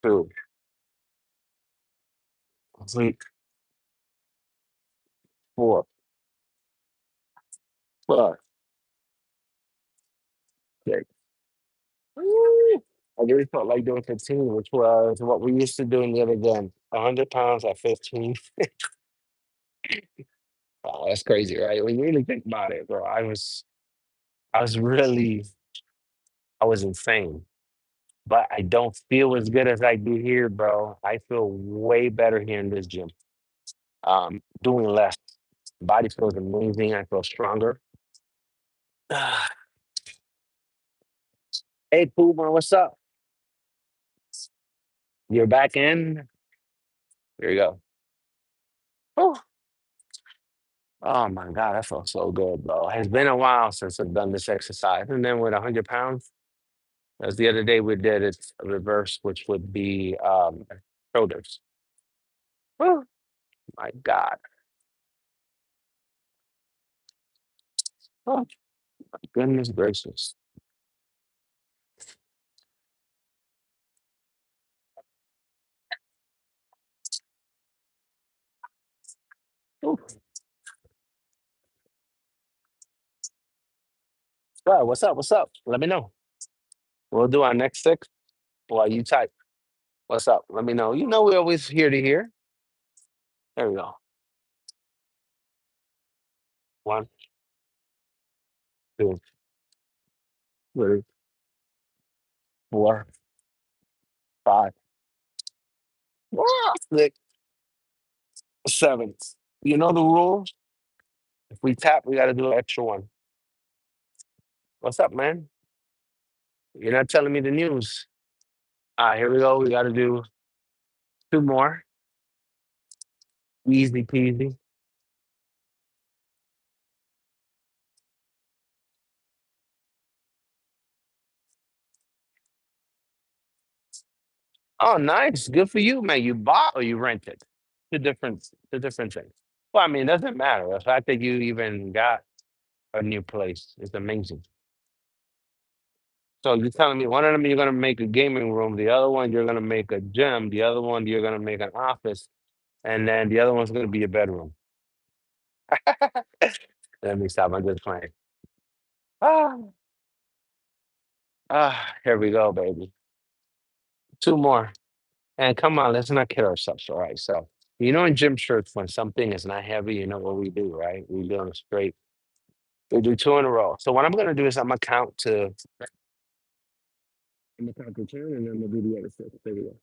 two, three, four, five, six. Woo! I really felt like doing 15, which was what we used to do in the other game. 100 pounds at 15. Oh, that's crazy, right? When you really think about it, bro, I was really, I was insane. But I don't feel as good as I do here, bro. I feel way better here in this gym. Doing less. Body feels amazing. I feel stronger. Hey, Puma, what's up? You're back in. Here you go. Oh my God, I felt so good, bro. It's been a while since I've done this exercise. And then with 100 pounds, as the other day we did it reverse, which would be shoulders. Oh my God. Oh my goodness gracious. Ooh. Bro, what's up? What's up? Let me know. We'll do our next six while you type. What's up? Let me know. You know we're always here to hear. There we go. One, two, three, four, five, six, seven. You know the rules. If we tap, we got to do an extra one. What's up, man? You're not telling me the news. All right, here we go. We got to do two more. Easy peasy. Oh, nice. Good for you, man. You bought or you rented? Two different things. Well, I mean, it doesn't matter. The fact that you even got a new place is amazing. So you're telling me one of them you're gonna make a gaming room, the other one you're gonna make a gym, the other one you're gonna make an office, and then the other one's gonna be a bedroom. Let me stop. I'm just playing. Ah, here we go, baby. Two more. And come on, let's not kid ourselves, all right? So, you know, in gym shirts, when something is not heavy, you know what we do, right? We do them straight. We do two in a row. So what I'm gonna do is I'm gonna count to. I'm gonna count to 10, and then I'm gonna do the other six. There we go.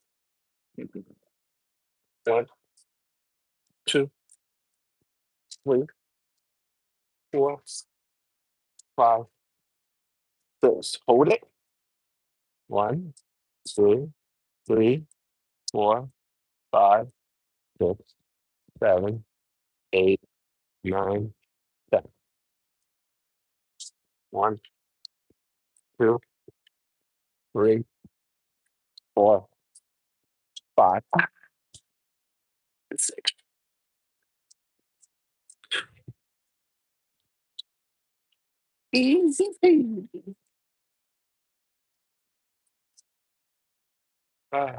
One, two, three, four, five, six. Hold it. One, two, three, four, five, six, seven, eight, nine, 10. One, two, three, four, five, six. Easy peasy. Ah,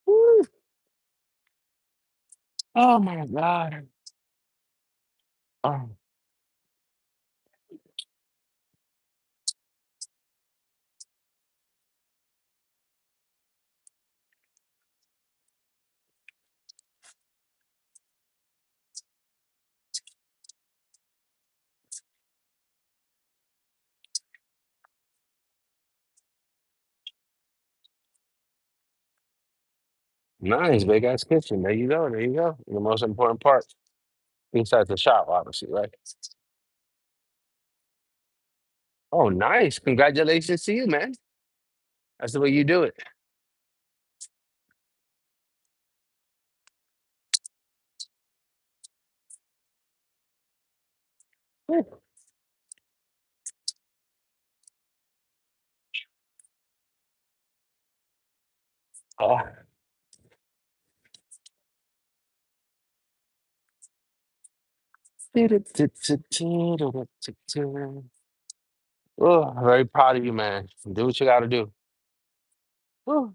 woo. Oh my God. Oh, nice, big ass kitchen. There you go. There you go. The most important part inside the shop, obviously, right? Oh, nice. Congratulations to you, man. That's the way you do it. Woo. Oh. Oh, very proud of you, man. Do what you got to do. Woo.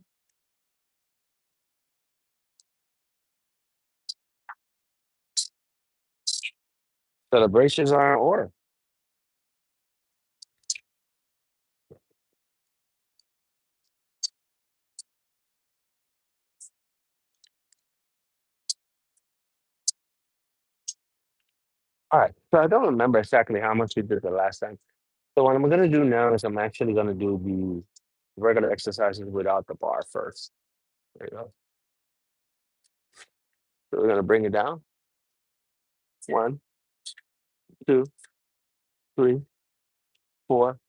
Celebrations are in order. All right. So I don't remember exactly how much we did the last time. So what I'm gonna do now is I'm actually gonna do the regular exercises without the bar first. There you go. So we're gonna bring it down. One, two, three, four,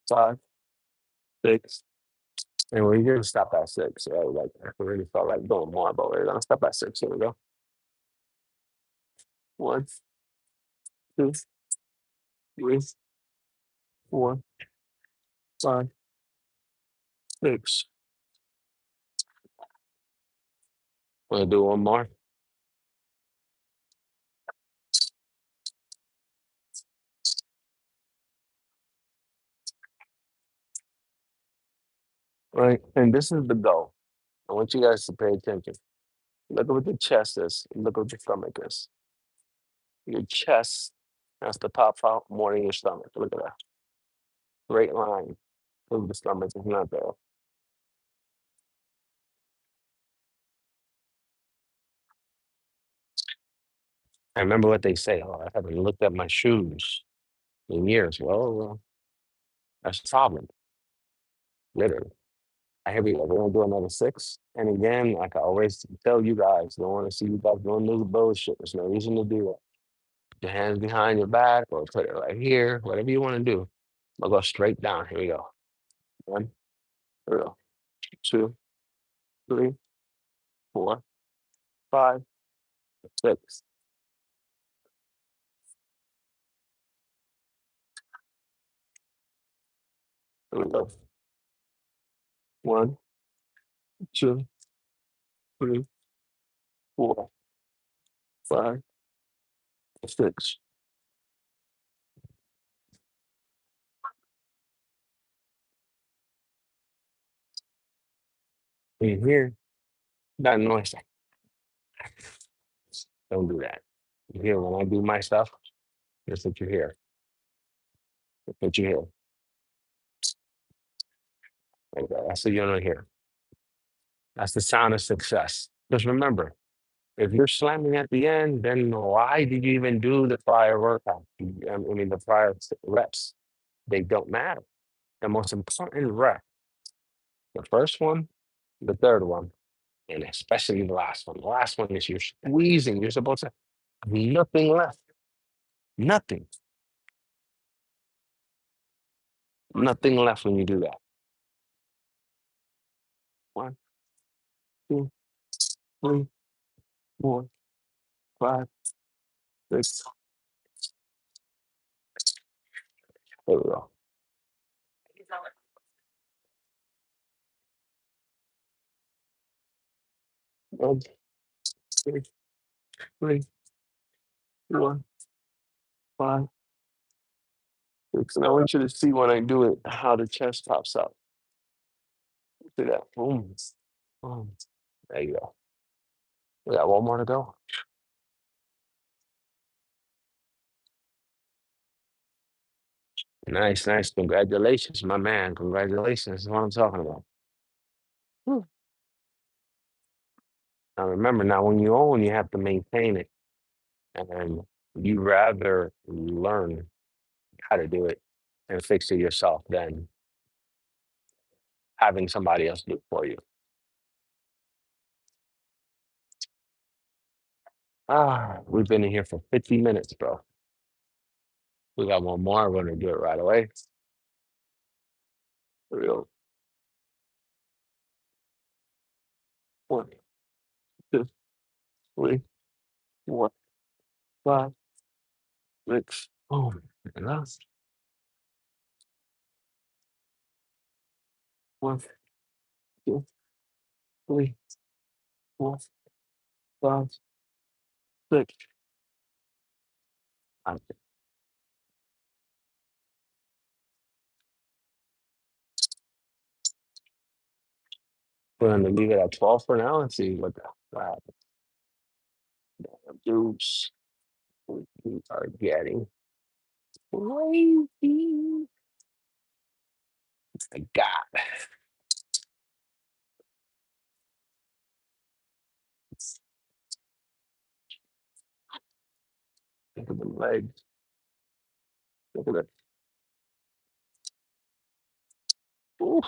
five, six. And we're gonna stop at six. So like I really felt like doing more, but we're gonna stop at six. Here we go. One, two, three, four, five, six. Want to do one more? Right. And this is the goal. I want you guys to pay attention. Look at what the chest is. Look at what your stomach is. Your chest, that's the top out more than your stomach. Look at that. Straight line. Look, the stomach is not there. I remember what they say. Oh, I haven't looked at my shoes in years. Well, that's a problem, literally. Here we go. We're gonna do another six. And again, like I always tell you guys, don't want to see you guys doing this bullshit. There's no reason to do it. Put your hands behind your back or put it right here, whatever you want to do. I'll go straight down. Here we go. One, here we go. Two, three, four, five, six. Here we go. One, two, three, four, five, six. In here, that noise. Don't do that. You hear when I do my stuff, that's what you hear. That's what you hear. Like that. That's what you don't hear. That's the sound of success. Just remember, if you're slamming at the end, then why did you even do the prior workout? I mean, the prior reps, they don't matter. The most important rep, the first one, the third one, and especially the last one. The last one is you're squeezing. You're supposed to have nothing left. Nothing. Nothing left when you do that. One, two, three, four, five, six. There we go. One, two, three, four, five, six. And I want you to see when I do it how the chest pops up. See that? Boom. Boom. There you go. We got one more to go. Nice, nice. Congratulations, my man. Congratulations. That's what I'm talking about. Whew. Now remember, now when you own, you have to maintain it. And you rather learn how to do it and fix it yourself than having somebody else do it for you. We've been in here for 50 minutes, bro. We got one more. We're gonna do it right away. Real. One, two, three, four, five, six. Oh, and last. One, two, three, four, five, six. Okay. We're gonna leave it at 12 for now and see what happens. Dudes, we are getting crazy. My God. Look at the legs. Look at it. Oof.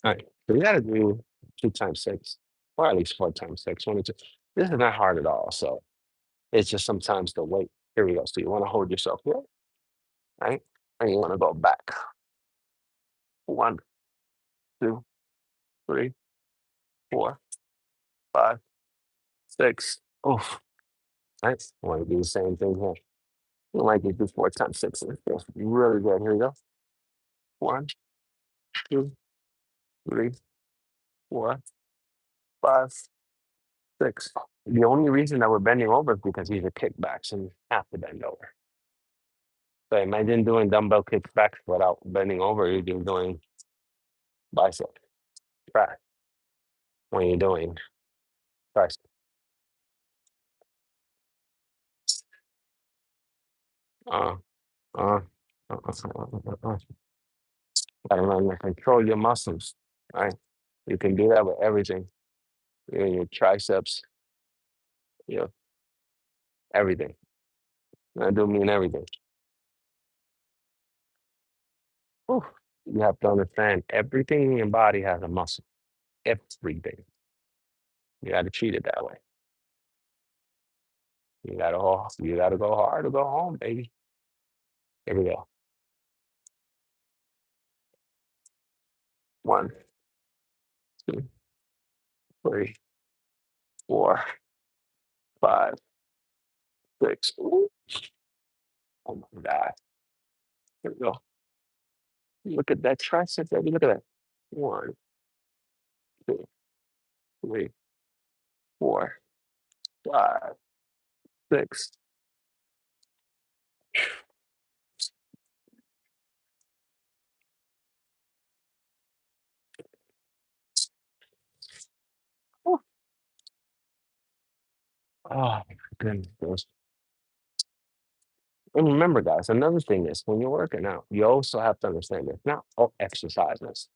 All right. So we gotta do 2 times 6, or at least 4 times 6. 22. This is not hard at all. So it's just sometimes the weight. Here we go. So you want to hold yourself here, right? And you want to go back. One, two, three, four, five, six. Oh, nice. I want to do the same thing here. You might do 4 times 6. It feels really good. Here we go. One, two, three, four, five, six. The only reason that we're bending over is because these are kickbacks and you have to bend over. So imagine doing dumbbell kickbacks without bending over. You're just doing bicep track when you're doing tricep. Uh, uh, Gotta learn to control your muscles, right? You can do that with everything. Your triceps, you know, everything. I do mean everything. Whew. You have to understand everything in your body has a muscle. Everything. You got to treat it that way. You gotta go hard or go home, baby. Here we go. One, two, three, four, five, six. Ooh, oh my God. Here we go. Look at that tricep, baby. Look at that. One, two, three, four, five, six. Oh, my goodness. And remember, guys, another thing is when you're working out, you also have to understand that not all exercises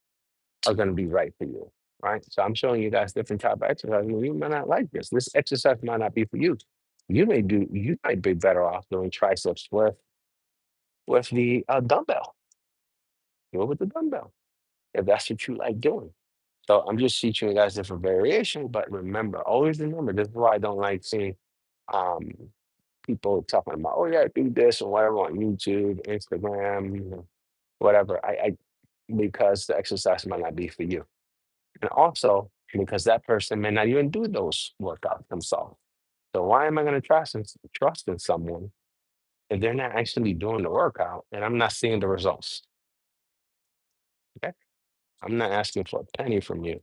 are going to be right for you, right? So I'm showing you guys different type of exercises. You might not like this. This exercise might not be for you. You might be better off doing triceps with the dumbbell. Do it with the dumbbell if that's what you like doing. So I'm just teaching you guys different variations, but remember, always remember, this is why I don't like seeing um, people talking about, oh yeah, do this or whatever on YouTube, Instagram, whatever. Because the exercise might not be for you. And also because that person may not even do those workouts themselves. So why am I going to trust in someone if they're not actually doing the workout and I'm not seeing the results? Okay. I'm not asking for a penny from you.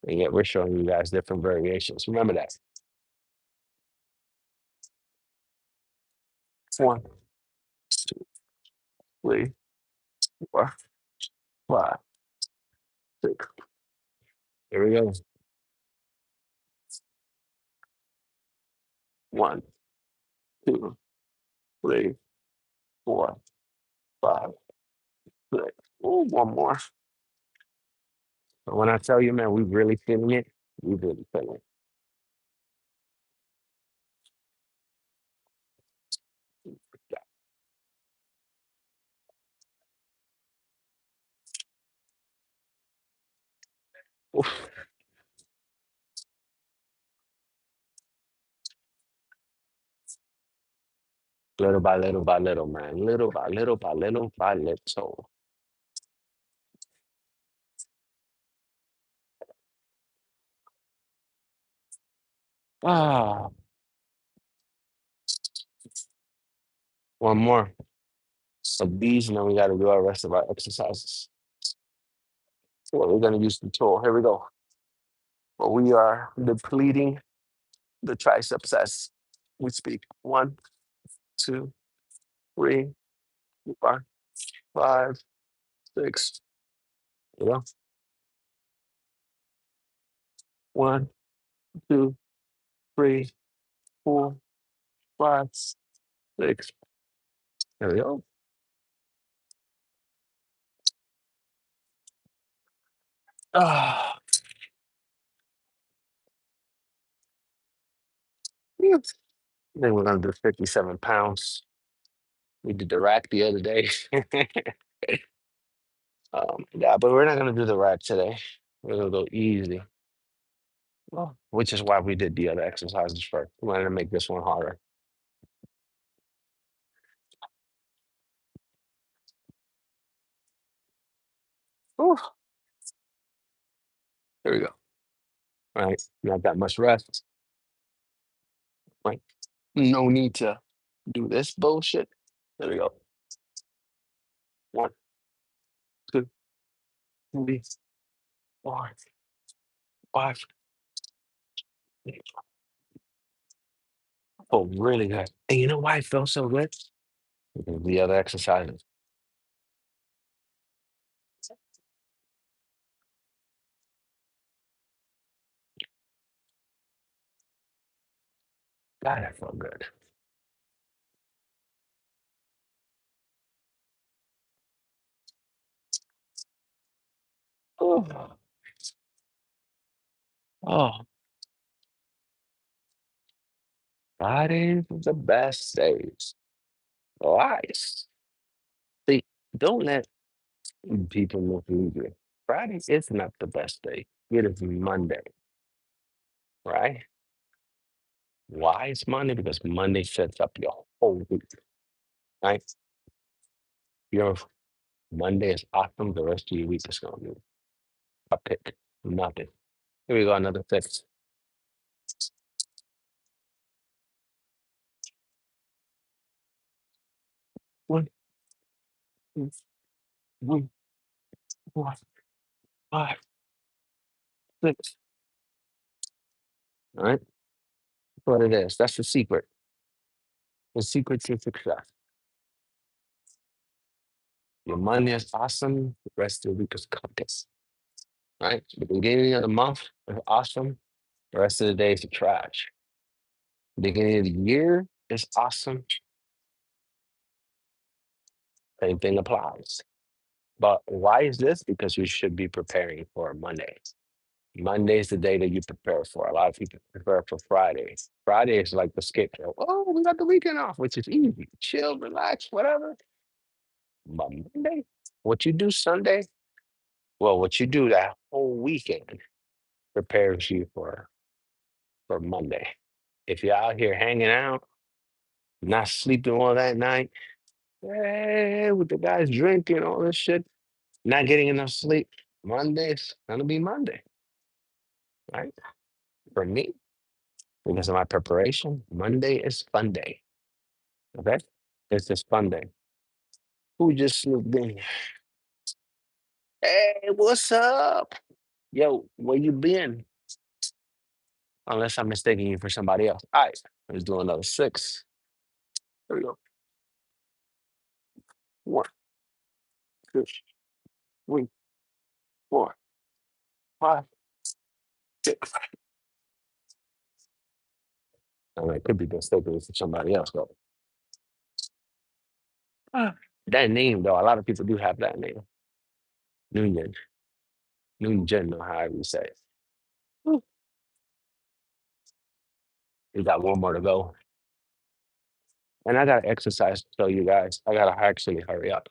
And yet we're showing you guys different variations. Remember that. One, two, three, four, five, six. Here we go. One, two, three, four, five, six. Ooh, one more. But when I tell you, man, we really feeling it. We really feeling it. Oof. Little by little by little, man. Little by little by little by little. Ah, one more of these, and then we got to do our rest of our exercises. So we're going to use the tool. Here we go. But we are depleting the triceps as we speak. One, two, three, four, five, six. You know, one, two, three, four, five, six. There we go. Ah, yes. Then we're gonna do 57 pounds. We did the rack the other day. Yeah, but we're not gonna do the rack today. We're gonna go easy. Well, which is why we did the other exercises first. We wanted to make this one harder. Ooh, there we go. right? Not that much rest, right? No need to do this bullshit. There we go. 1, 2, 3, 4, 5. Oh, really good. And you know why it felt so good? Because the other exercises. God, that felt good. Oh, oh, Fridays is the best days. Nice. See, don't let people mislead you. Friday is not the best day. It is Monday, right? Why is Monday? Because Monday sets up your whole week, right? Your Monday is awesome. The rest of your week is going to be a pick. Nothing. Here we go. Another 6. 1, 2, 3, 4, 5, 6. All right. That's what it is. That's the secret. The secret to success. Your Monday is awesome. The rest of the week is cupcakes. Right? The beginning of the month is awesome. The rest of the days are trash. Beginning of the year is awesome. Same thing applies. But why is this? Because you should be preparing for Monday. Monday is the day that you prepare for. A lot of people prepare for Friday. Friday is like the scapegoat. Oh, we got the weekend off, which is easy. Chill, relax, whatever. But Monday, what you do Sunday, well, what you do that whole weekend prepares you for Monday. If you're out here hanging out, not sleeping all that night, with the guys drinking all this shit, not getting enough sleep, Monday's gonna be Monday, right? For me, because of my preparation, Monday is fun day. Okay? It's just fun day. Who just snooped in? Hey, what's up? Yo, where you been? Unless I'm mistaking you for somebody else. All right, let's do another 6. Here we go. 1, 2, 3, 4, 5, 6. I could be mistaken for somebody else though. That name though, a lot of people do have that name. Nunez. Nunez, or however you say it. Whew. We got one more to go. And I got exercise to tell you guys. I gotta actually hurry up.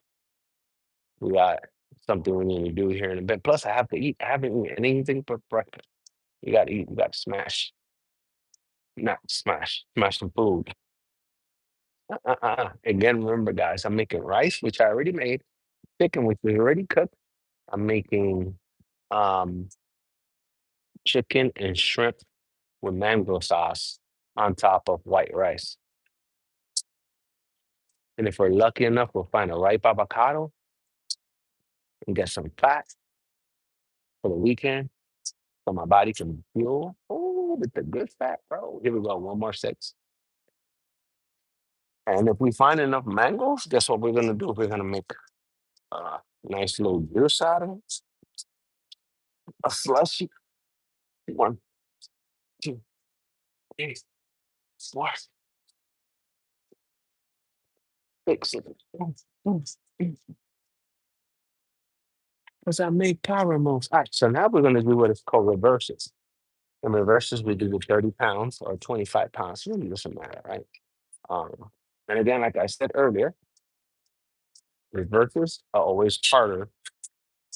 We got something we need to do here in a bit. Plus, I have to eat. I haven't eaten anything but breakfast. You gotta eat. You gotta smash. Not smash. Smash some food. Again, remember, guys, I'm making rice, which I already made. Chicken, which is already cooked. I'm making um chicken and shrimp with mango sauce on top of white rice. And if we're lucky enough, we'll find a ripe avocado and get some fat for the weekend so my body can fuel. Oh, with the good fat, bro. Here we go. One more 6. And if we find enough mangoes, guess what we're going to do? We're going to make a nice little juice out of it, a slushy. 1, 2, 3, 4, 6. Because I made power moves. All right, so now we're going to do what is called reverses. In reverses, we do the 30 pounds or 25 pounds. It really doesn't matter, right? Um, and again, like I said earlier, reverses are always harder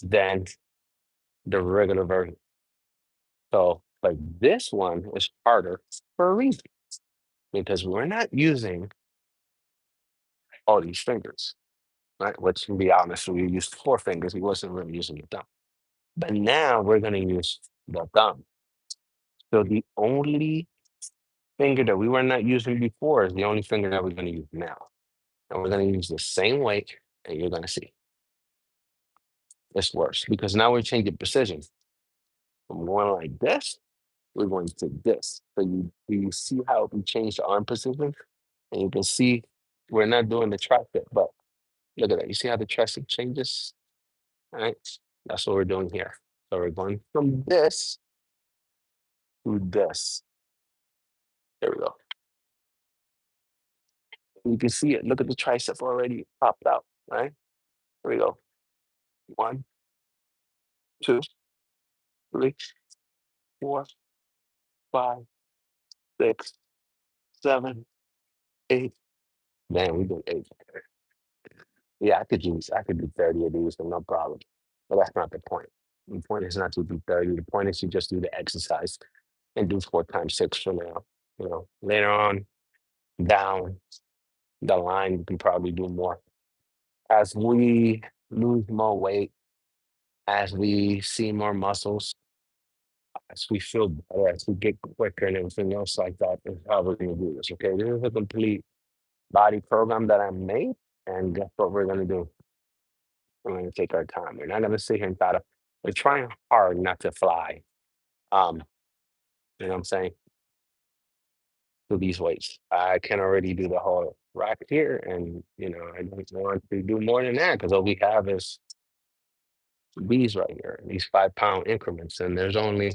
than the regular version. So, like this one is harder for a reason because we're not using all these fingers, right? Which, to be honest, we used 4 fingers. We wasn't really using the thumb. But now we're going to use the thumb. So the only finger that we were not using before is the only finger that we're going to use now. And we're going to use the same weight, and you're going to see it's worse because now we're changing precision. From going like this, we're going to this. So you see how we changed the arm position? And you can see we're not doing the tricep, but look at that. You see how the tricep changes? All right. That's what we're doing here. So we're going from this to this. There we go. You can see it. Look at the tricep already popped out, right? Here we go. 1, 2, 3, 4, 5, 6, 7, 8. Man, we did 8. Yeah, I could do 30 of these with no problem. But that's not the point. The point is not to do 30. The point is to just do the exercise and do 4 times 6 for now. Later on down the line, we can probably do more. As we lose more weight, as we see more muscles, as we feel better, as we get quicker and everything else like that, is how we're going to do this. Okay, this is a complete body program that I made, and guess what we're going to do? We're going to take our time. We're not going to sit here and try to. We're trying hard not to fly. Um, you know what I'm saying? To these weights, I can already do the whole rack here, and I don't want to do more than that because all we have is these right here, these 5-pound increments, and there's only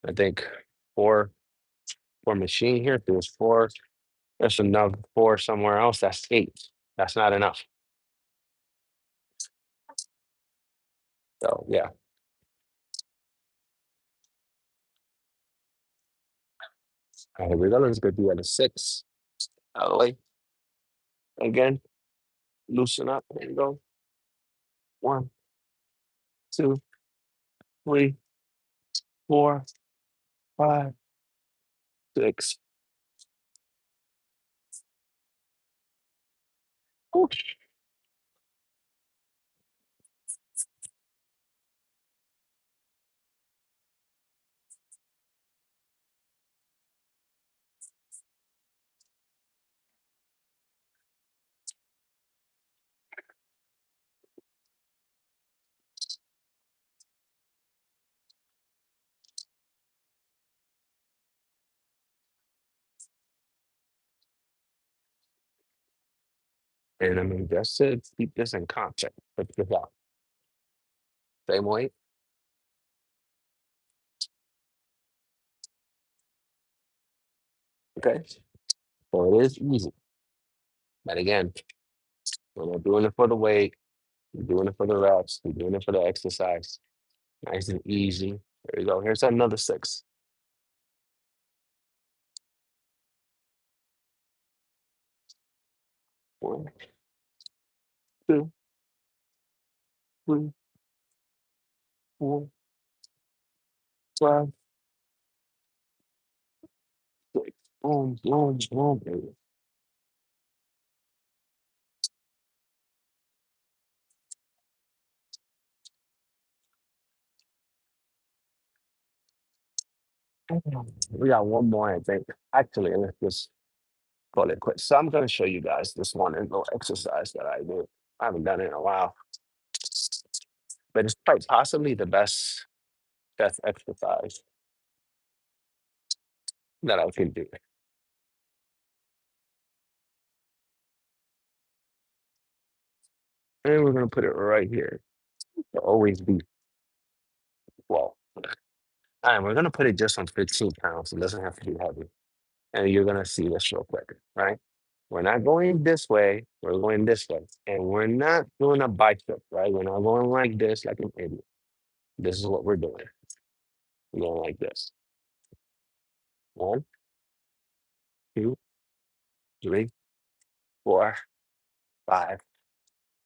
I think four machine here. There's four. There's enough four somewhere else. That's 8. That's not enough. So yeah. All right, here we go. Let's go do the 6. Out of the way. Again, loosen up. There you go. 1, 2, 3, 4, 5, 6. Ooh. And I mean, just to keep this in context, put this out. Same weight. Okay. So it is easy. But again, we're not doing it for the weight. We're doing it for the reps. We're doing it for the exercise. Nice and easy. There you go. Here's another 6. 1, 2, 3, 4, 5, 6. Boom, boom, boom, baby. We got one more, I think. Actually, let's just call it quits. So I'm going to show you guys this one little exercise that I do. I haven't done it in a while, but it's quite possibly the best chest exercise that I can do. And we're going to put it right here. It'll always be, well, and we're going to put it just on 15 pounds. It doesn't have to be heavy. And you're going to see this real quick, right? We're not going this way. We're going this way. And we're not doing a bicep, right? We're not going like this, like an idiot. This is what we're doing. We're going like this. 1, 2, 3, 4, 5.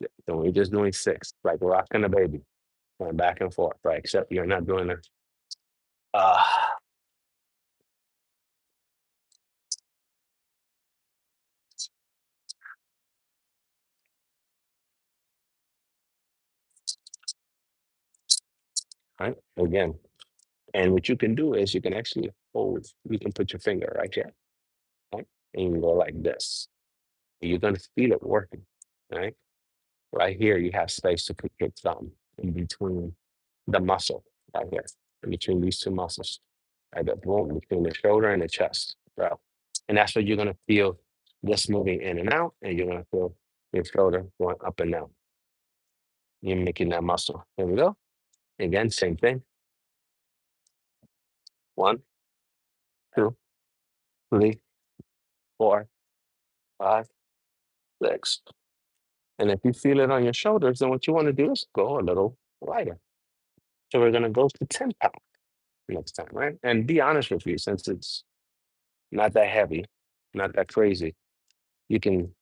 6. So we're just doing 6, like rocking a baby, going back and forth, right? Except you're not doing it. Uh, right? Again, And what you can do is you can actually hold, you can put your finger right here, right? And you can go like this. You're going to feel it working, right? Right here, you have space to put your thumb in between the muscle right here, in between these two muscles. Right there, boom, between the shoulder and the chest, bro. And that's what you're going to feel this moving in and out, and you're going to feel your shoulder going up and down. You're making that muscle. Here we go. Again, same thing. 1, 2, 3, 4, 5, 6. And if you feel it on your shoulders, then what you want to do is go a little lighter. So we're going to go to 10 pounds next time, right? And be honest with you, since it's not that heavy, not that crazy, you can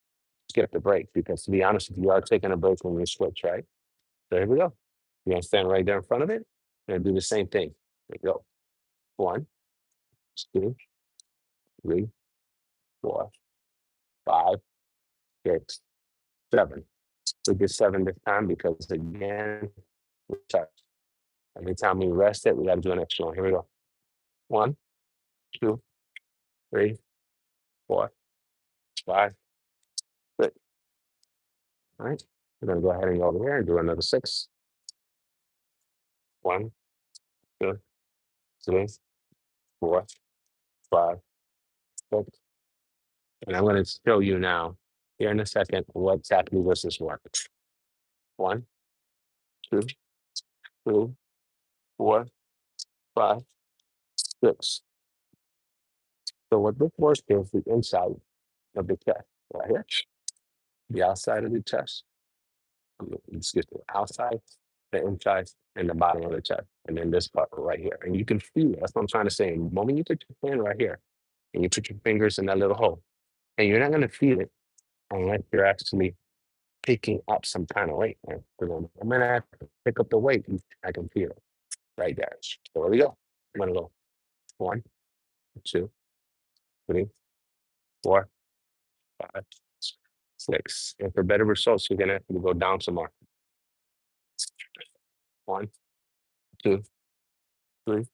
skip the break because to be honest with you, you are taking a break when you switch, right? So here we go. You're going to stand right there in front of it and do the same thing. There you go. 1, 2, 3, 4, 5, 6, 7. We did 7 this time because again, we touch. Every time we rest it, we got to do an extra one. Here we go. 1, 2, 3, 4, 5, 6. All right. We're gonna go ahead and go over here and do another 6. 1, 2, 3, 4, 5, 6. And I'm gonna show you now here in a second what exactly this is works. 1, 2, 3, 4, 5, 6. So what this works is the inside of the chest right here, the outside of the chest. Excuse me, outside, the inside, and the bottom of the chest, and then this part right here. And you can feel it. That's what I'm trying to say. The moment you put your hand right here, and you put your fingers in that little hole, and you're not going to feel it unless you're actually picking up some kind of weight. Man. Because the moment I have to pick up the weight, I can feel it right there. So there we go. I'm going to go 1, 2, 3, 4, 5, 6. And for better results, you're going to have to go down some more. 1, 2, 3,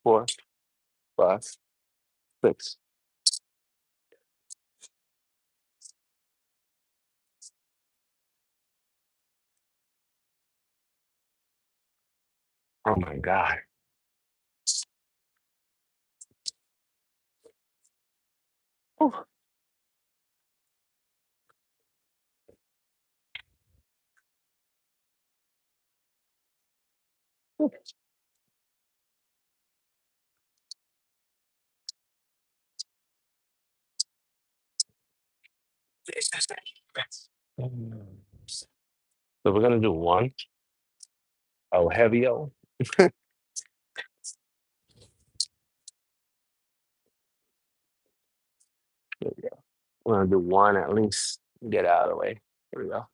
4, 5, 6. Oh my God. Oh, oh, so we're gonna do one. Oh, heavy O. There we go. We're gonna do one at least. Get out of the way. Here we go.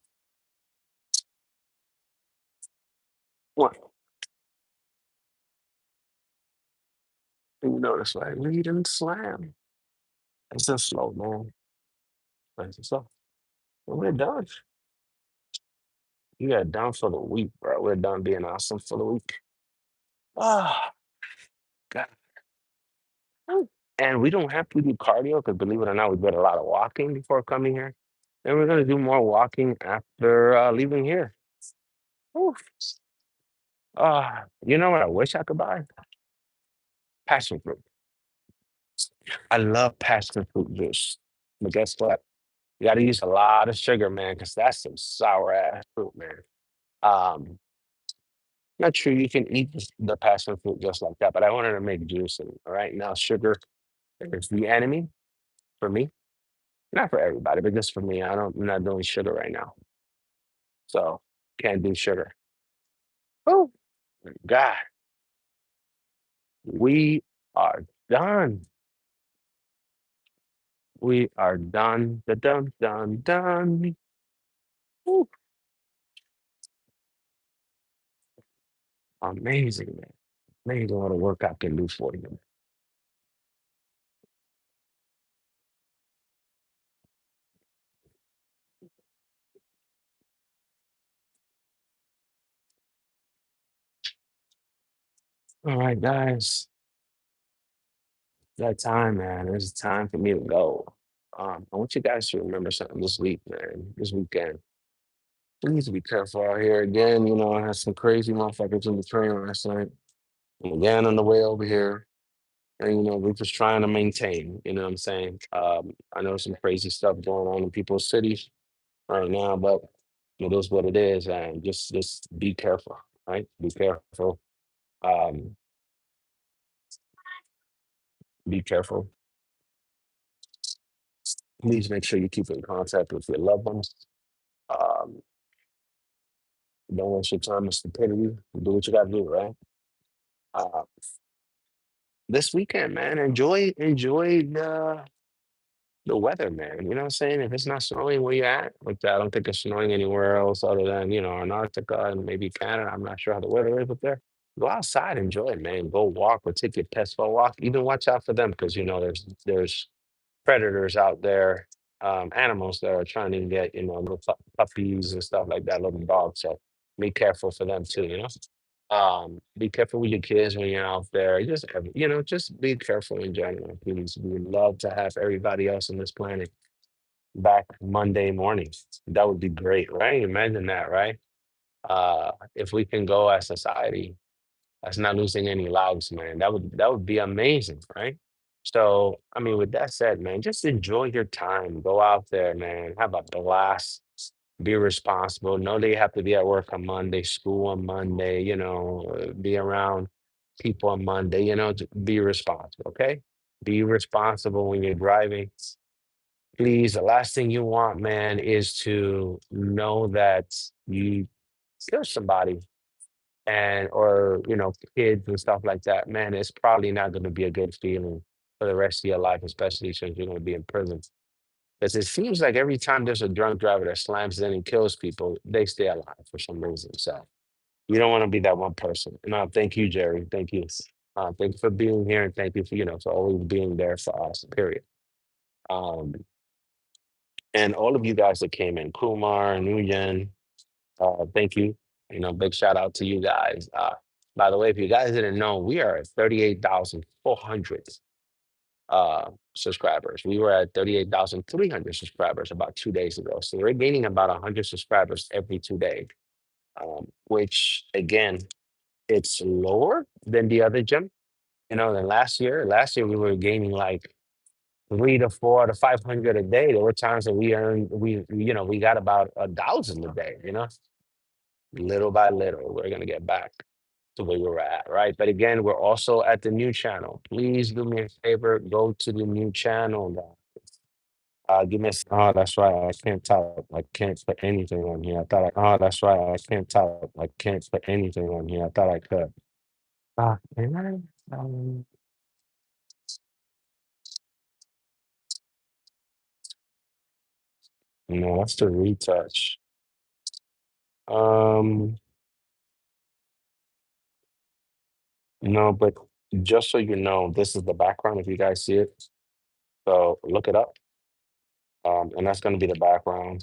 One. And you notice, right? Lead and slam. It's just slow, man. It's just slow. And we're done. You got done for the week, bro. We're done being awesome for the week. Ah, God. Woo. And we don't have to do cardio because believe it or not, we did a lot of walking before coming here. And we're gonna do more walking after leaving here. Woo. You know what I wish I could buy? Passion fruit. I love passion fruit juice. But guess what? You gotta use a lot of sugar, man, because that's some sour ass fruit, man. Um, not sure you can eat the passion fruit just like that, but I wanted to make juice. And right now, sugar is the enemy for me. Not for everybody, but just for me. I'm not doing sugar right now. So can't do sugar. Oh God, we are done. We are done. Da dun dun done. Woo. Amazing, man. Amazing what a workout can do for you. All right, guys. That time, man. It's time for me to go. I want you guys to remember something this week, man. This weekend. Please be careful out here again. I had some crazy motherfuckers in the train last night. And again on the way over here. And we're just trying to maintain, you know what I'm saying? I know some crazy stuff going on in people's cities right now, but it is what it is. And just be careful, right? Be careful. Um, be careful. Please make sure you keep in contact with your loved ones. Um, don't waste your time with stupidity. Do what you gotta do, right? Uh, this weekend, man, enjoy the weather, man. You know what I'm saying? If it's not snowing where you're at, like I don't think it's snowing anywhere else other than, Antarctica and maybe Canada. I'm not sure how the weather is up there. Go outside, enjoy it, man. Go walk or take your pets for a walk. Even watch out for them because there's predators out there, animals that are trying to get, little puppies and stuff like that, little dogs. So be careful for them too, you know? Be careful with your kids when you're out there. Just be careful in general, please. We would love to have everybody else on this planet back Monday morning. That would be great, right? Imagine that, right? If we can go as society, that's not losing any lives, man. That would be amazing, right? So, I mean, with that said, man, just enjoy your time. Go out there, man. Have a blast. Be responsible. Know they have to be at work on Monday, school on Monday, be around people on Monday, be responsible, okay? Be responsible when you're driving. Please, the last thing you want, man, is to know that you kill somebody and or kids and stuff like that, man. It's probably not going to be a good feeling for the rest of your life, especially since you're going to be in prison. Because it seems like every time there's a drunk driver that slams in and kills people, they stay alive for some reason. So you don't want to be that one person. No, thank you, Jerry. Thank you. Thank you for being here, and thank you for always being there for us. Period. Um, and all of you guys that came in, Kumar, Nguyen, thank you. Big shout out to you guys. By the way, if you guys didn't know, we are at 38,400 subscribers. We were at 38,300 subscribers about 2 days ago. So we're gaining about 100 subscribers every 2 days, which again, it's lower than the other gym, than last year. Last year we were gaining like 3 to 4 to 500 a day. There were times that we got about 1,000 a day, little by little, we're gonna get back to where we were at, right? But again, we're also at the new channel. Please do me a favor, go to the new channel now. Give me a oh, that's right. I can't type. I can't put anything on here. Oh, that's right. I can't type. I can't put anything on here. I thought I could. Can I? No, that's the retouch. Um, no, but just so you know, this is the background if you guys see it. So look it up. And that's gonna be the background.